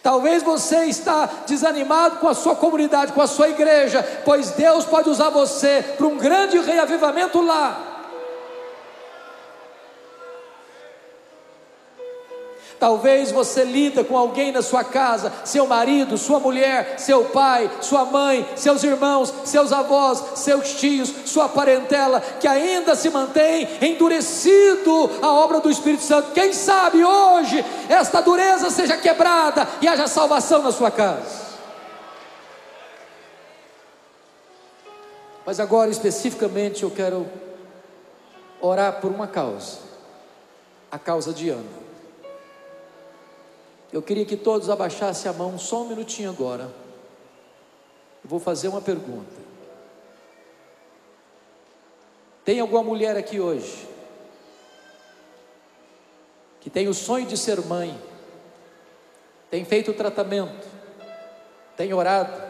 Talvez você está desanimado com a sua comunidade, com a sua igreja, pois Deus pode usar você para um grande reavivamento lá. Talvez você lida com alguém na sua casa, seu marido, sua mulher, seu pai, sua mãe, seus irmãos, seus avós, seus tios, sua parentela, que ainda se mantém endurecido à obra do Espírito Santo. Quem sabe hoje esta dureza seja quebrada e haja salvação na sua casa. Mas agora especificamente eu quero orar por uma causa, a causa de Ana. Eu queria que todos abaixassem a mão só um minutinho agora. Eu vou fazer uma pergunta. Tem alguma mulher aqui hoje que tem o sonho de ser mãe, tem feito o tratamento, tem orado,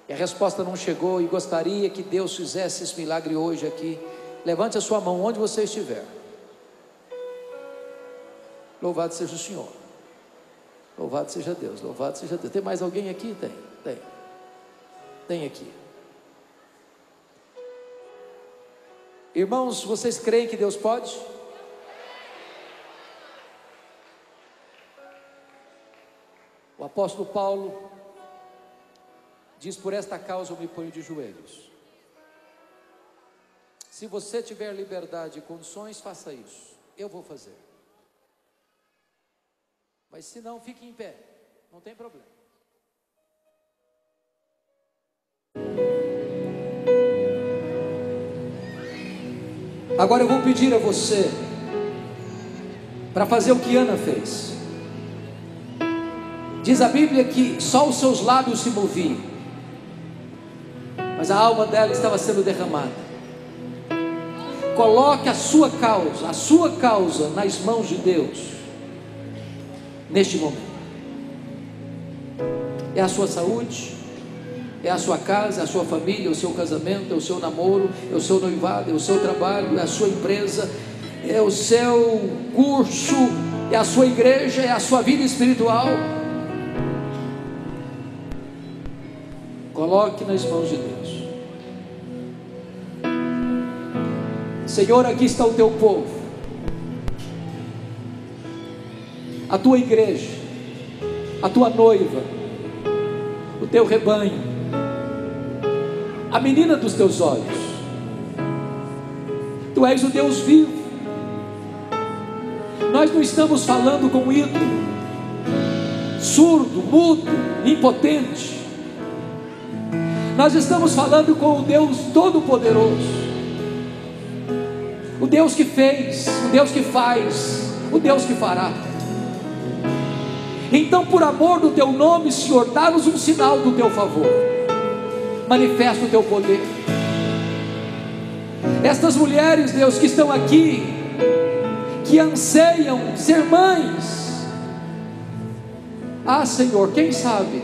e a resposta não chegou, e gostaria que Deus fizesse esse milagre hoje aqui, levante a sua mão onde você estiver. Louvado seja o Senhor, louvado seja Deus, louvado seja Deus. Tem mais alguém aqui? Tem aqui. Irmãos, vocês creem que Deus pode? O apóstolo Paulo diz: por esta causa eu me ponho de joelhos. Se você tiver liberdade e condições, faça isso. Eu vou fazer. Mas se não, fique em pé, não tem problema. Agora eu vou pedir a você para fazer o que Ana fez. Diz a Bíblia que só os seus lábios se moviam, mas a alma dela estava sendo derramada. Coloque a sua causa nas mãos de Deus neste momento. É a sua saúde, é a sua casa, é a sua família, é o seu casamento, é o seu namoro, é o seu noivado, é o seu trabalho, é a sua empresa, é o seu curso, é a sua igreja, é a sua vida espiritual. Coloque nas mãos de Deus. Senhor, aqui está o teu povo, a tua igreja, a tua noiva, o teu rebanho, a menina dos teus olhos. Tu és o Deus vivo. Nós não estamos falando com um ídolo surdo, mudo, impotente. Nós estamos falando com o Deus Todo-Poderoso, o Deus que fez, o Deus que faz, o Deus que fará. Então, por amor do teu nome, Senhor, dá-nos um sinal do teu favor, manifesta o teu poder. Estas mulheres, Deus, que estão aqui, que anseiam ser mães, Senhor, quem sabe,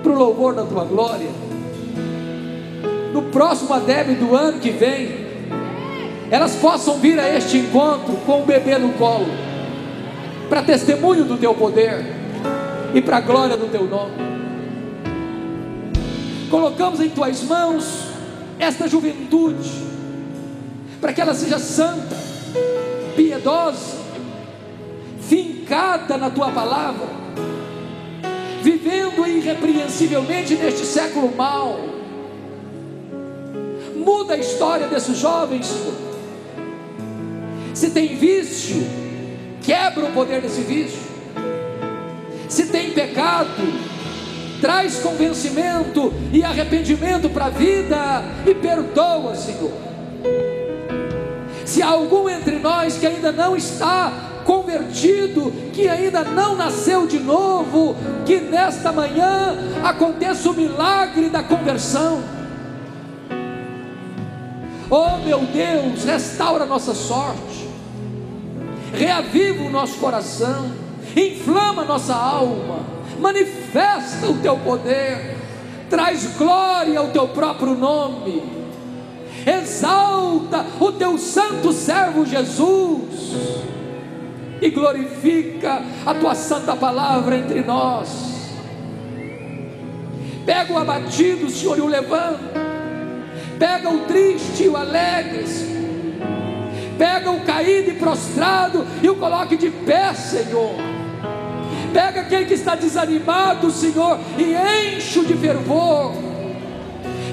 para o louvor da tua glória, no próximo Adebe do ano que vem, elas possam vir a este encontro com o bebê no colo, para testemunho do teu poder e para a glória do teu nome. Colocamos em tuas mãos esta juventude, para que ela seja santa, piedosa, fincada na tua palavra, vivendo irrepreensivelmente neste século mau. Muda a história desses jovens, Senhor. Se tem vício, quebra o poder desse vício. Se tem pecado, traz convencimento e arrependimento para a vida e perdoa, Senhor. Se há algum entre nós que ainda não está convertido, que ainda não nasceu de novo, que nesta manhã aconteça o milagre da conversão. Oh meu Deus, restaura a nossa sorte, reaviva o nosso coração, inflama a nossa alma, manifesta o teu poder, traz glória ao teu próprio nome, exalta o teu santo servo Jesus e glorifica a tua santa palavra entre nós. Pega o abatido, Senhor, e o levanta. Pega o triste e o alegre, pega o caído e prostrado e o coloque de pé, Senhor. Pega aquele que está desanimado, Senhor, e enche-o de fervor.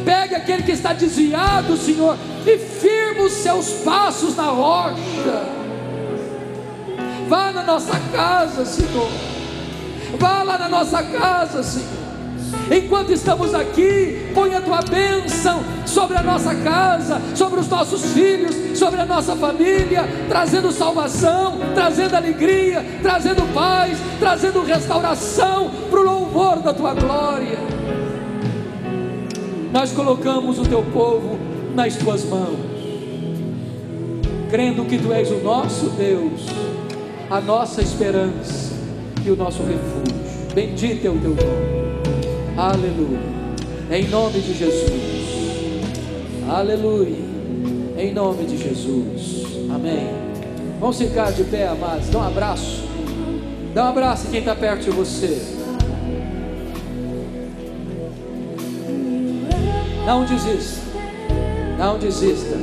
Pega aquele que está desviado, Senhor, e firma os seus passos na rocha. Vá na nossa casa, Senhor. Vá lá na nossa casa, Senhor. Enquanto estamos aqui, põe a tua bênção sobre a nossa casa, sobre os nossos filhos, sobre a nossa família, trazendo salvação, trazendo alegria, trazendo paz, trazendo restauração para o louvor da tua glória. Nós colocamos o teu povo nas tuas mãos, crendo que tu és o nosso Deus, a nossa esperança e o nosso refúgio. Bendito é o teu nome. Aleluia. Em nome de Jesus. Aleluia. Em nome de Jesus. Amém. Vamos ficar de pé, amados. Dá um abraço. Dá um abraço em quem está perto de você. Não desista. Não desista.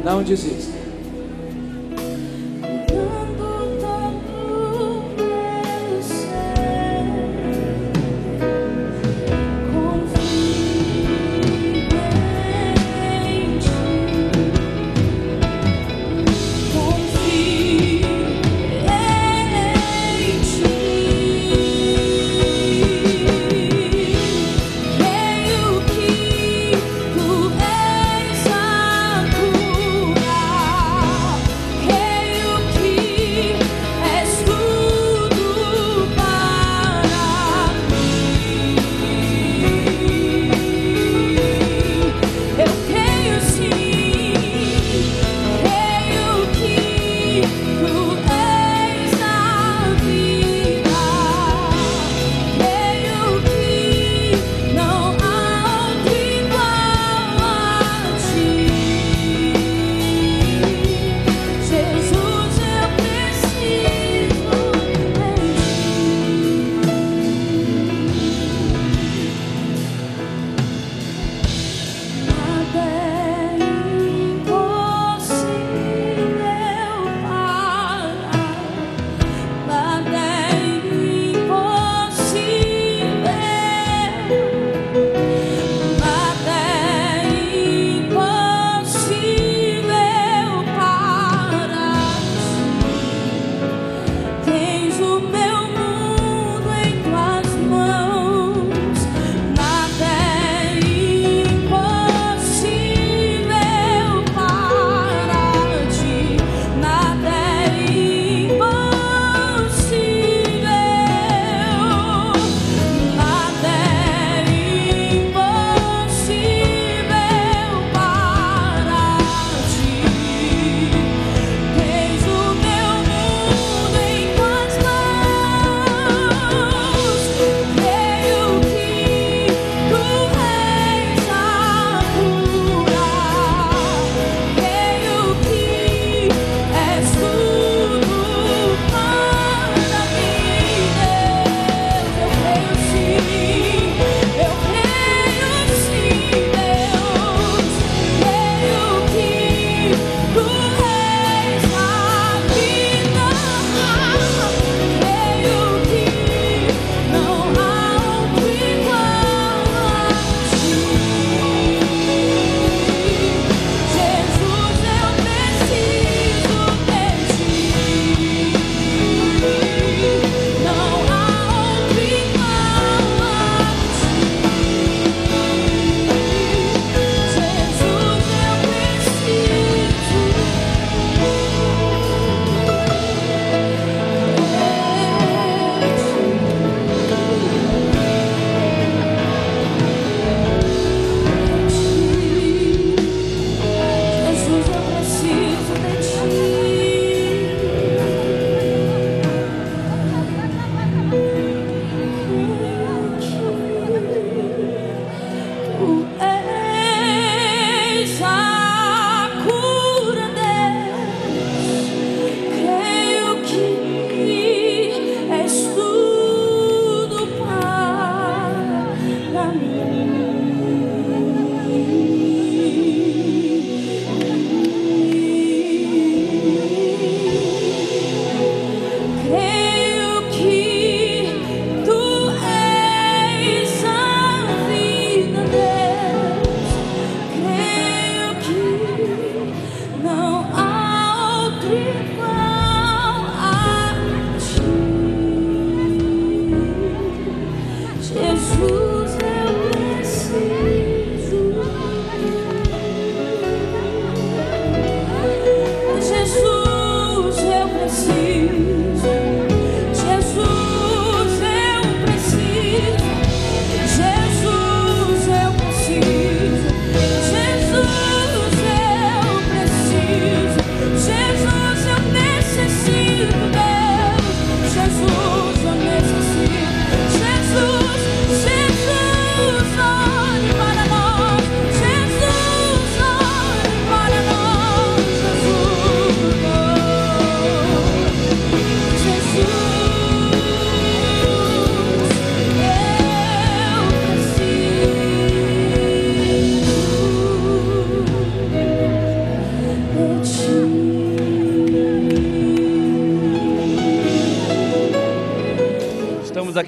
Não desista. Creio que tu és a cura.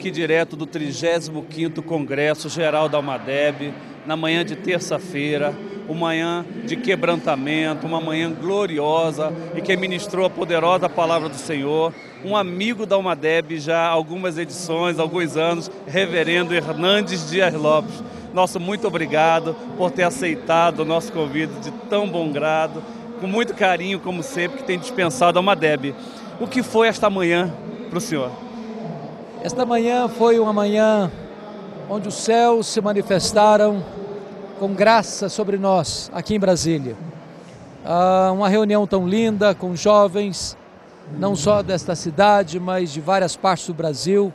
aqui direto do 35º Congresso Geral da Almadeb, na manhã de terça-feira, uma manhã de quebrantamento, uma manhã gloriosa, e quem ministrou a poderosa palavra do Senhor, um amigo da Almadeb já há algumas edições, alguns anos, reverendo Hernandes Dias Lopes. Nosso muito obrigado por ter aceitado o nosso convite de tão bom grado, com muito carinho, como sempre, que tem dispensado a Almadeb. O que foi esta manhã para o senhor? Esta manhã foi uma manhã onde os céus se manifestaram com graça sobre nós, aqui em Brasília. Uma reunião tão linda com jovens, não só desta cidade, mas de várias partes do Brasil,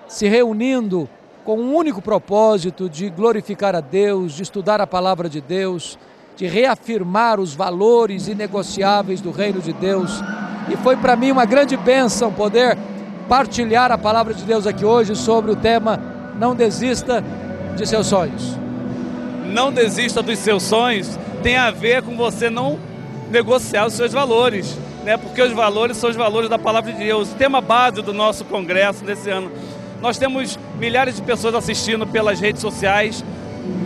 se reunindo com um único propósito de glorificar a Deus, de estudar a palavra de Deus, de reafirmar os valores inegociáveis do reino de Deus. E foi para mim uma grande bênção poder partilhar a palavra de Deus aqui hoje sobre o tema Não Desista de Seus Sonhos. Não desista dos seus sonhos tem a ver com você não negociar os seus valores, né? Porque os valores são os valores da palavra de Deus. O tema base do nosso congresso desse ano. Nós temos milhares de pessoas assistindo pelas redes sociais.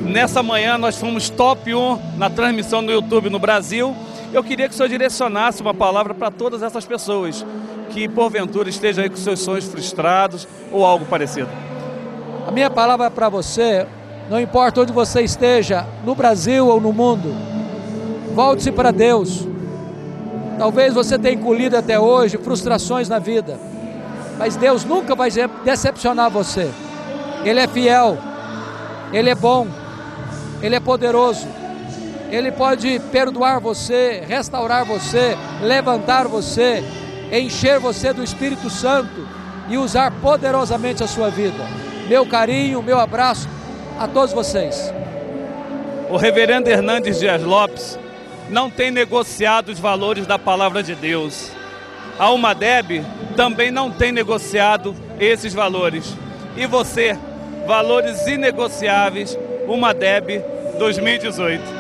Nessa manhã nós fomos top 1 na transmissão no YouTube no Brasil. Eu queria que o senhor direcionasse uma palavra para todas essas pessoas que porventura estejam aí com seus sonhos frustrados ou algo parecido. A minha palavra para você, não importa onde você esteja, no Brasil ou no mundo, volte-se para Deus. Talvez você tenha encolhido até hoje frustrações na vida, mas Deus nunca vai decepcionar você. Ele é fiel, Ele é bom, Ele é poderoso, Ele pode perdoar você, restaurar você, levantar você, encher você do Espírito Santo e usar poderosamente a sua vida. Meu carinho, meu abraço a todos vocês. O reverendo Hernandes Dias Lopes não tem negociado os valores da palavra de Deus. A Almadeb também não tem negociado esses valores. E você, valores inegociáveis, Almadeb 2018.